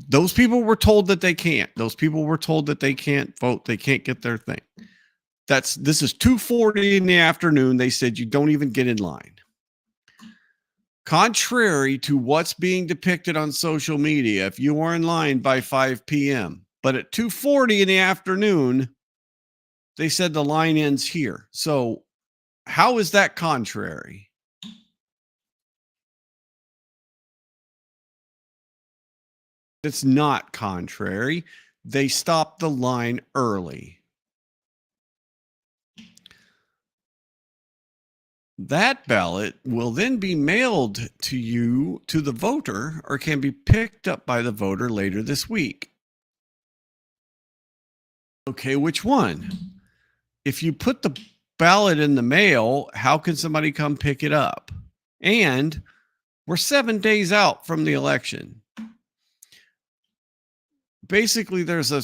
Those people were told that they can't. Those people were told that they can't vote. They can't get their thing. This is 2:40 in the afternoon. They said you don't even get in line. Contrary to what's being depicted on social media, if you are in line by 5 p.m., but at 2:40 in the afternoon, they said the line ends here. So how is that contrary? It's not contrary. They stopped the line early. That ballot will then be mailed to you, to the voter, or can be picked up by the voter later this week. Okay, which one? If you put the ballot in the mail, how can somebody come pick it up? And we're 7 days out from the election. Basically, there's a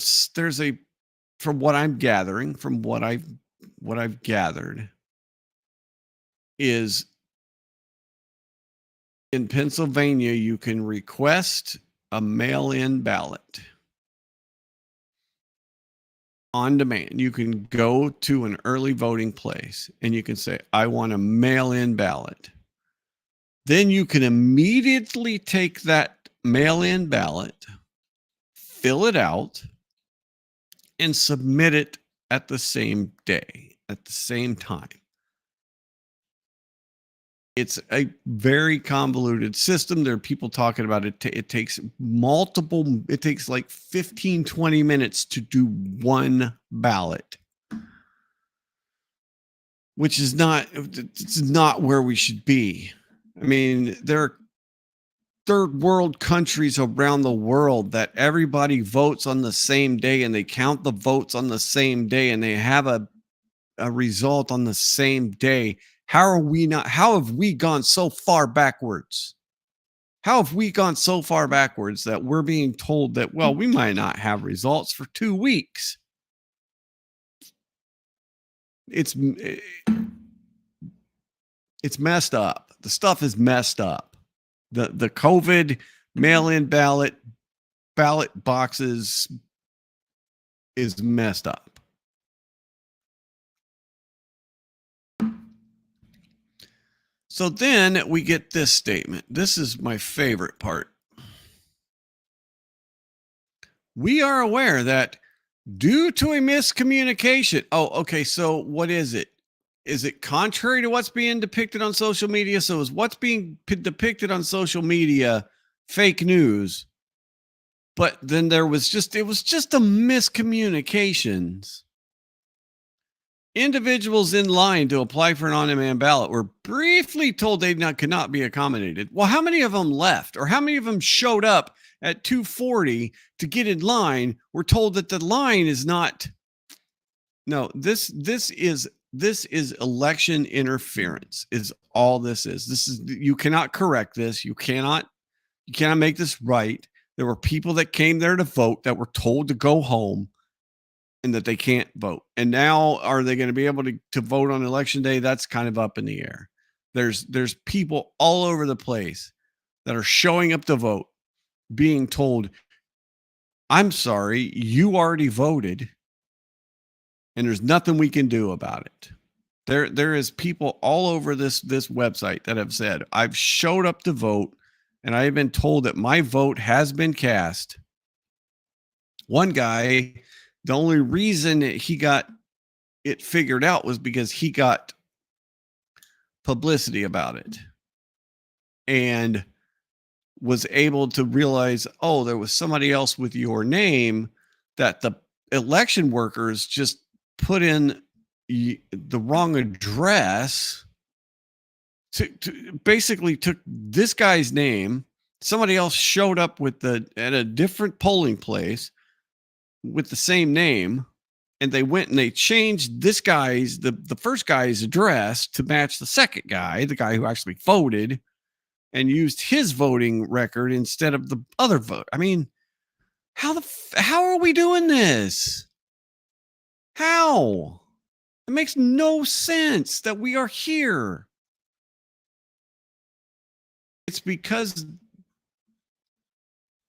from what I'm gathering, from what I've gathered, is in Pennsylvania you can request a mail-in ballot on demand. You can go to an early voting place and you can say, I want a mail-in ballot. Then you can immediately take that mail-in ballot, fill it out, and submit it at the same day, at the same time. It's a very convoluted system. There are people talking about it. It takes like 15, 20 minutes to do one ballot, which is it's not where we should be. I mean, there are third world countries around the world that everybody votes on the same day, and they count the votes on the same day, and they have a result on the same day. How have we gone so far backwards? How have we gone so far backwards that we're being told that, well, we might not have results for 2 weeks? It's messed up. The stuff is messed up. The COVID mail-in ballot boxes is messed up. So then we get this statement. This is my favorite part. We are aware that due to a miscommunication. Oh, okay. So what is it? Is it contrary to what's being depicted on social media? So is what's being depicted on social media fake news? But then it was just a miscommunications. Individuals in line to apply for an on-demand ballot were briefly told they could not be accommodated. Well, how many of them left, or how many of them showed up at 2:40 to get in line? We're told that the line is not. No, this is election interference. Is all this is. This is, you cannot correct this. You cannot make this right. There were people that came there to vote that were told to go home, and that they can't vote. And now, are they going to be able to vote on election day? That's kind of up in the air. There's people all over the place that are showing up to vote, being told, I'm sorry, you already voted, and there's nothing we can do about it. There is people all over this website that have said, I've showed up to vote, and I have been told that my vote has been cast. One guy, the only reason he got it figured out was because he got publicity about it and was able to realize, oh, there was somebody else with your name, that the election workers just put in the wrong address. To basically took this guy's name. Somebody else showed up at a different polling place with the same name, and they went and they changed this guy's the first guy's address to match the second guy, the guy who actually voted, and used his voting record instead of the other vote. I mean, how are we doing this? How? It makes no sense that we are here. It's because,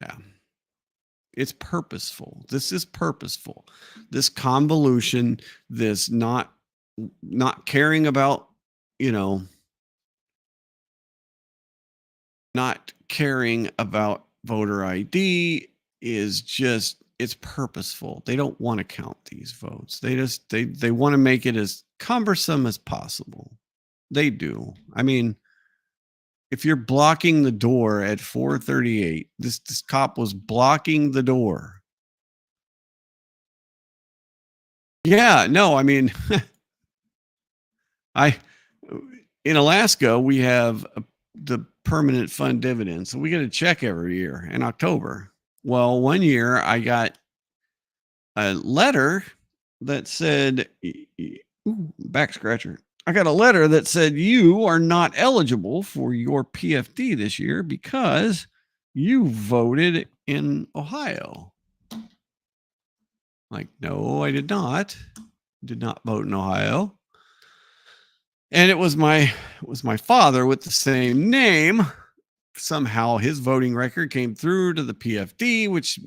yeah, it's purposeful. This is purposeful. This convolution, this not caring about, not caring about voter ID is just, it's purposeful. They don't want to count these votes. They want to make it as cumbersome as possible. They do. I mean, if you're blocking the door at 4:38, this cop was blocking the door. Yeah, no, I mean, in Alaska, we have the permanent fund dividend. So we get a check every year in October. Well, one year I got a letter that said, back scratcher. I got a letter that said, you are not eligible for your PFD this year because you voted in Ohio. Like, no, I did not. Did not vote in Ohio. And it was my father with the same name. Somehow his voting record came through to the PFD, which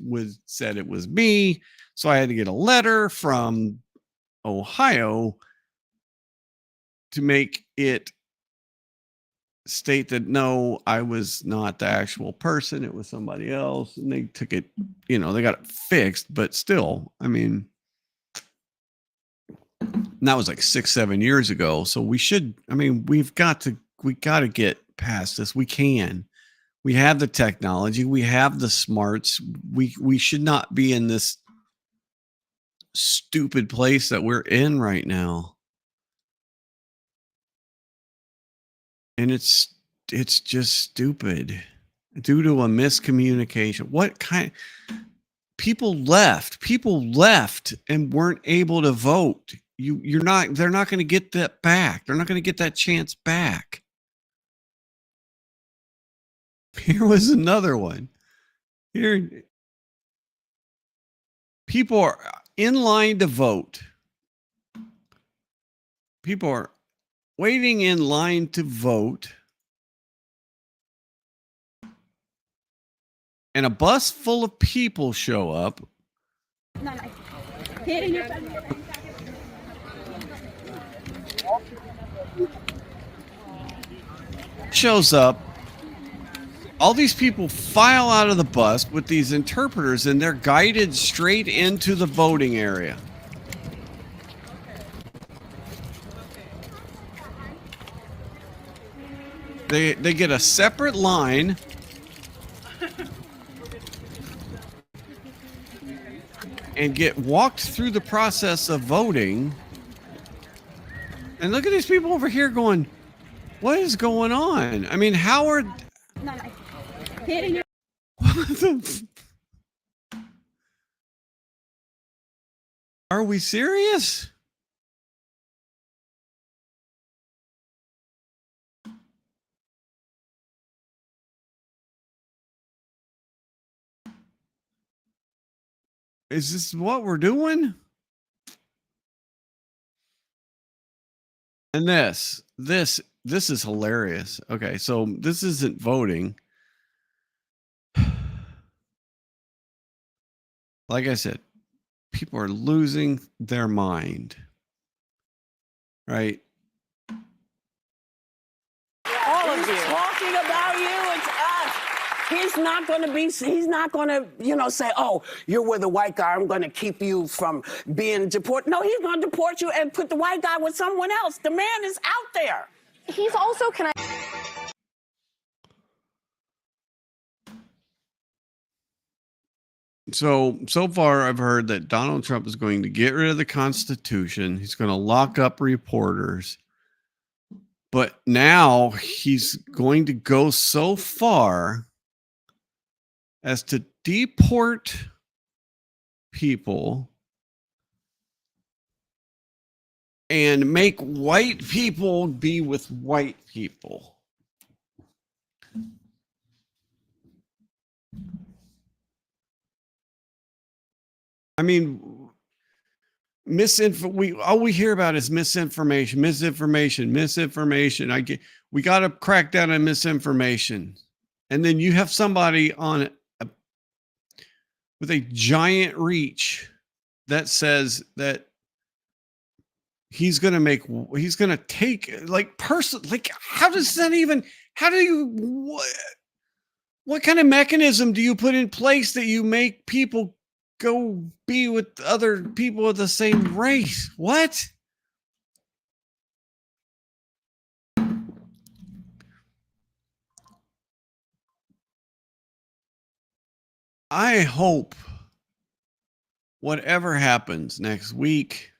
said it was me. So I had to get a letter from Ohio to make it state that no, I was not the actual person. It was somebody else. And they took it, they got it fixed, but still, I mean, that was like 6-7 years ago. So we've got to got to get past this. We can. We have the technology. We have the smarts. We should not be in this stupid place that we're in right now. And it's just stupid due to a miscommunication. What kind? People left and weren't able to vote. They're not going to get that back. They're not going to get that chance back. Here was another one. Here, people are in line to vote. People are waiting in line to vote. And a bus full of people show up. Shows up. All these people file out of the bus with these interpreters, and they're guided straight into the voting area. They get a separate line. And get walked through the process of voting. And look at these people over here going, what is going on? I mean, how are... Are we serious? Is this what we're doing? And this is hilarious. Okay, so this isn't voting. Like I said, people are losing their mind. Right? All of you. Talking about you, it's us. He's not going to, say, oh, you're with a white guy, I'm going to keep you from being deported. No, he's going to deport you and put the white guy with someone else. The man is out there. He's also, So far, I've heard that Donald Trump is going to get rid of the Constitution. He's going to lock up reporters. But now he's going to go so far as to deport people and make white people be with white people. I mean, all we hear about is misinformation. We got to crack down on misinformation. And then you have somebody on with a giant reach that says that he's going to take what kind of mechanism do you put in place that you make people go be with other people of the same race? What? I hope whatever happens next week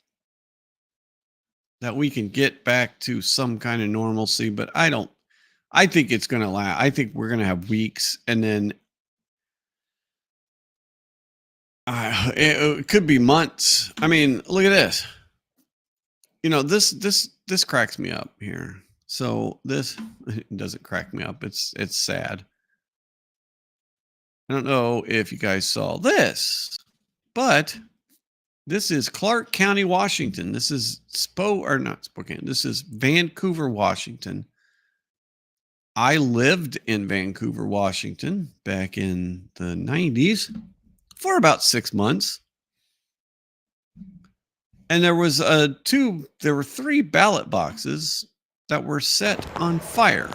that we can get back to some kind of normalcy, but I think it's going to last. I think we're going to have weeks, and then it could be months. I mean, look at this. This cracks me up here. So this doesn't crack me up. It's sad. I don't know if you guys saw this, but this is Clark County, Washington. This is This is Vancouver, Washington. I lived in Vancouver, Washington back in the 90s for about 6 months. And there were 3 ballot boxes that were set on fire.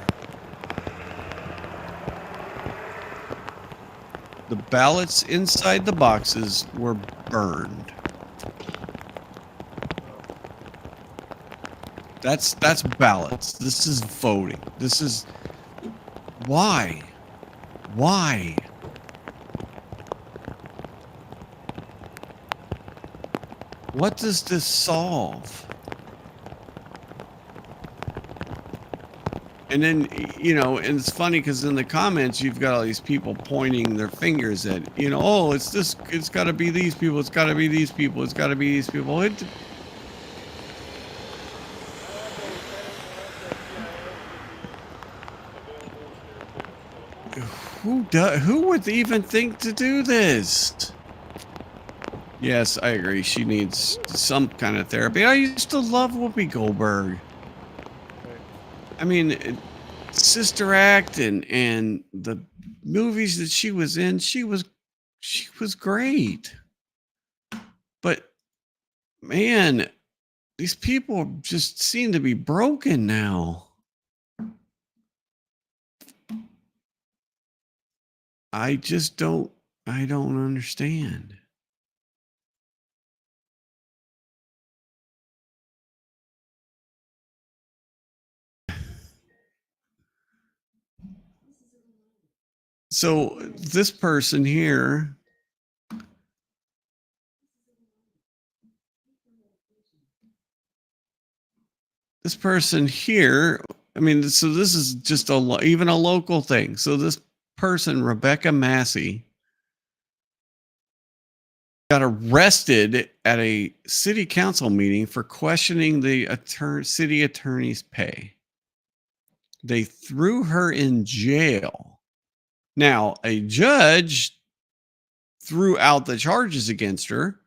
The ballots inside the boxes were burned. That's ballots. This is voting. This is why? Why? What does this solve? And then, you know, and it's funny because in the comments, you've got all these people pointing their fingers at, you know, oh, it's this, it's got to be these people, it's got to be these people, it's got to be these people. Who would even think to do this? Yes, I agree. She needs some kind of therapy. I used to love Whoopi Goldberg. I mean, Sister Act and the movies that she was in, she was great. But man, these people just seem to be broken now. I don't understand. So this person here, I mean, so this is just even a local thing. So this person, Rebecca Massey, got arrested at a city council meeting for questioning the city attorney's pay. They threw her in jail. Now, a judge threw out the charges against her,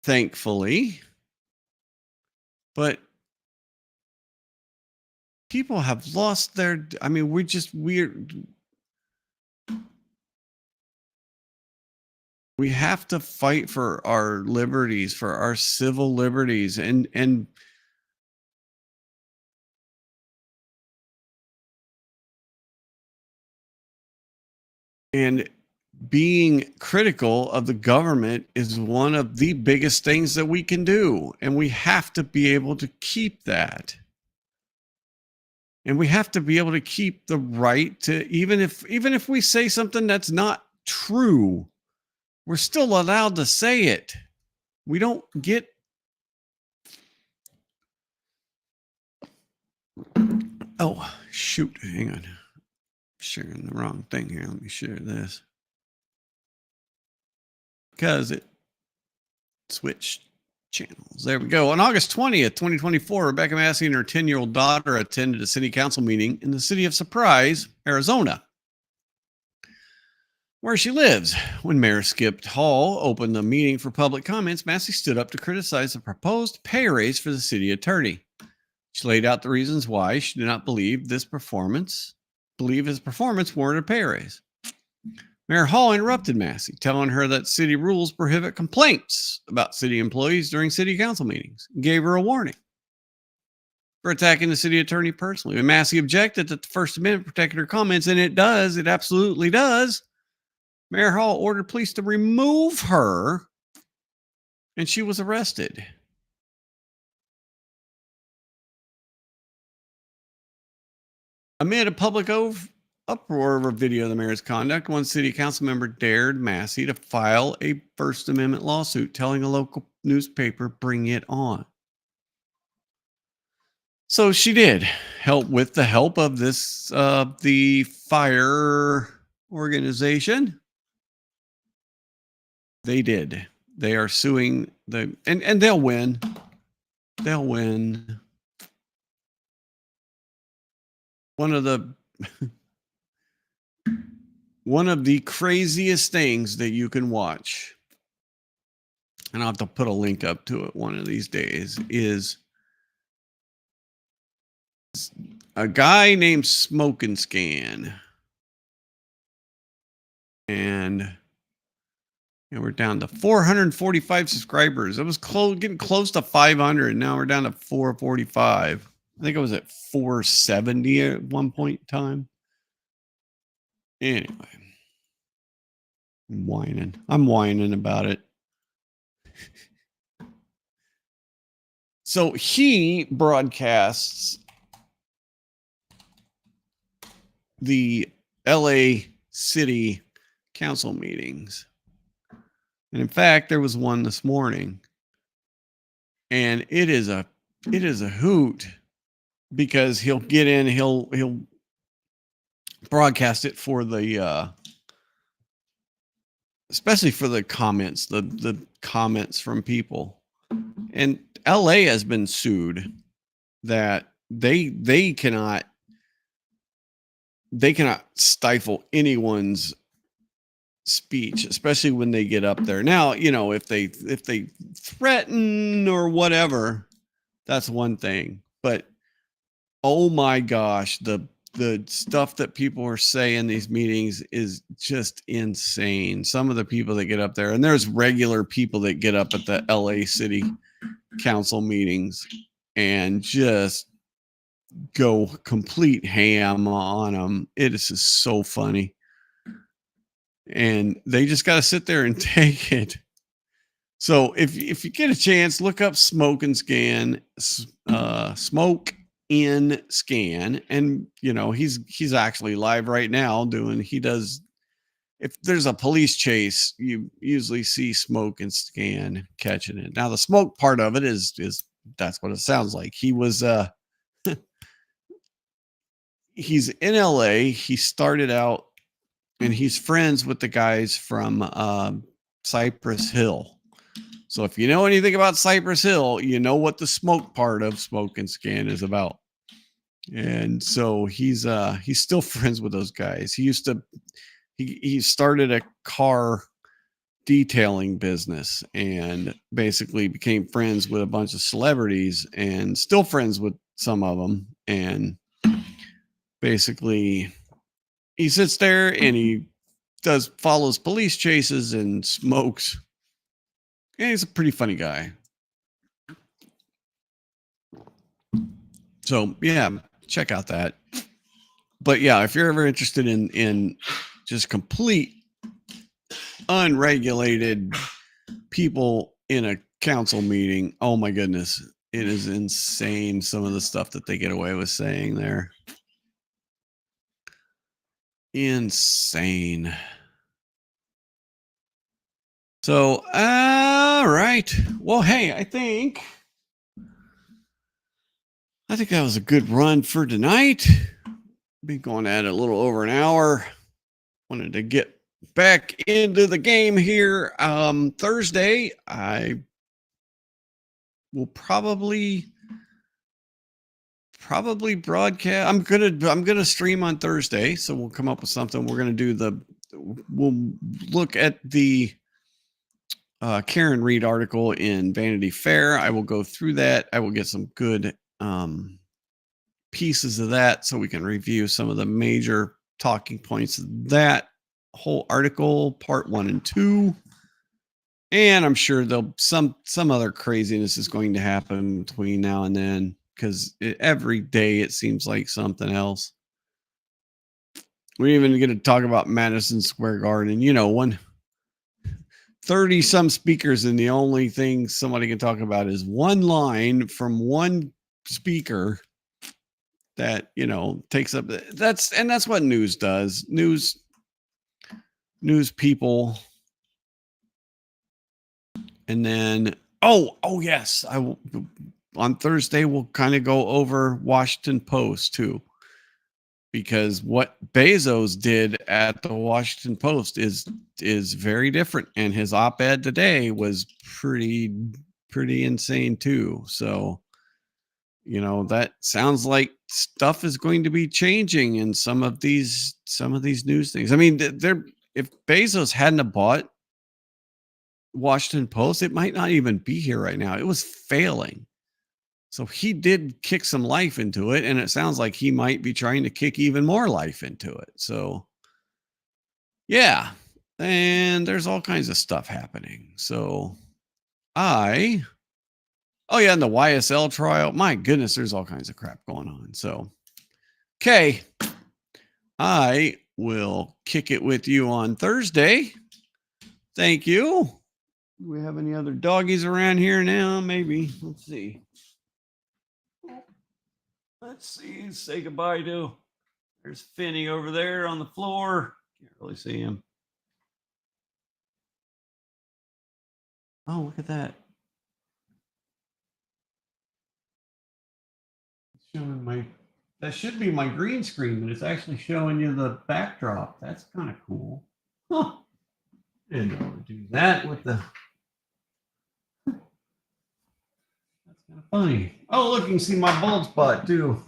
thankfully. But people have lost their, I mean, we have to fight for our liberties, for our civil liberties, and being critical of the government is one of the biggest things that we can do, and we have to be able to keep that. And we have to be able to keep the right to, even if we say something that's not true, we're still allowed to say it. We don't get. Oh, shoot. Hang on. I'm sharing the wrong thing here. Let me share this. Because it switched channels. There we go. On August 20th, 2024, Rebecca Massey and her 10-year-old daughter attended a city council meeting in the city of Surprise, Arizona, where she lives. When Mayor Skip Hall opened the meeting for public comments, Massey stood up to criticize the proposed pay raise for the city attorney. She laid out the reasons why she did not believe his performance warranted a pay raise. Mayor Hall interrupted Massey, telling her that city rules prohibit complaints about city employees during city council meetings, and gave her a warning for attacking the city attorney personally. When Massey objected that the First Amendment protected her comments, and it absolutely does, Mayor Hall ordered police to remove her, and she was arrested. Amid a public uproar over a video of the mayor's conduct, one city council member dared Massey to file a First Amendment lawsuit, telling a local newspaper, "Bring it on." So she did. With the help of this, the fire organization. They did. They are suing and they'll win. They'll win. One of the craziest things that you can watch, and I'll have to put a link up to it one of these days, is a guy named Smoke and Scan. And we're down to 445 subscribers. It was getting close to 500. Now we're down to 445. I think I was at 470 at one point in time. Anyway, I'm whining about it. So he broadcasts the LA City Council meetings. And in fact, there was one this morning. And it is a hoot, because he'll get in, he'll broadcast it for the especially for the comments, the comments from people. And LA has been sued that they cannot stifle anyone's speech, especially when they get up there. Now, you know, if they threaten or whatever, that's one thing. But oh my gosh, the stuff that people are saying in these meetings is just insane. Some of the people that get up there, and there's regular people that get up at the LA City Council meetings and just go complete ham on them. It is just so funny. And they just got to sit there and take it. So if you get a chance, look up Smoke and Scan, Smoke in Scan, and you know he's actually live right now he does. If there's a police chase, you usually see Smoke and Scan catching it. Now the smoke part of it is that's what it sounds like. He was he's in LA. He started out, and he's friends with the guys from Cypress Hill. So if you know anything about Cypress Hill, you know what the smoke part of Smoke and Scan is about. And so he's still friends with those guys. He started a car detailing business and basically became friends with a bunch of celebrities, and still friends with some of them. And basically he sits there and he follows police chases and smokes. And he's a pretty funny guy. So yeah, check out that. But yeah, if you're ever interested in just complete unregulated people in a council meeting, oh my goodness, it is insane some of the stuff that they get away with saying there. Insane. So, all right. Well, hey, I think that was a good run for tonight. Been going at it a little over an hour. Wanted to get back into the game here. Thursday, I will probably broadcast. I'm gonna stream on Thursday, so we'll come up with something. We're gonna we'll look at the Karen Reed article in Vanity Fair. I will go through that. I will get some good pieces of that so we can review some of the major talking points of that whole article, part 1 and 2. And I'm sure there'll some other craziness is going to happen between now and then, because every day it seems like something else. We even get to talk about Madison Square Garden. You know, 30 some speakers, and the only thing somebody can talk about is one line from one speaker that, you know, takes up that's what news does. News people. And then yes, on Thursday we'll kind of go over Washington Post too, because what Bezos did at the Washington Post is very different, and his op-ed today was pretty insane too. So, you know, that sounds like stuff is going to be changing in some of these news things. I mean, if Bezos hadn't have bought Washington Post, it might not even be here right now. It was failing. So he did kick some life into it, and it sounds like he might be trying to kick even more life into it. So yeah, and there's all kinds of stuff happening. So and the YSL trial, my goodness, there's all kinds of crap going on. So, okay, I will kick it with you on Thursday. Thank you. Do we have any other doggies around here now? Maybe. Let's see. Let's see. Say goodbye to. There's Finney over there on the floor. Can't really see him. Oh, look at that. It's showing my. That should be my green screen, but it's actually showing you the backdrop. That's kind of cool. Huh. Didn't know to do that with the. That's kind of funny. Oh, look, you can see my bald spot too.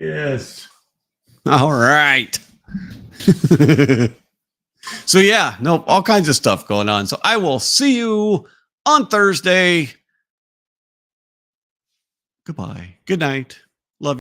Yes. All right. So yeah, nope, all kinds of stuff going on. So I will see you on Thursday. Goodbye. Good night.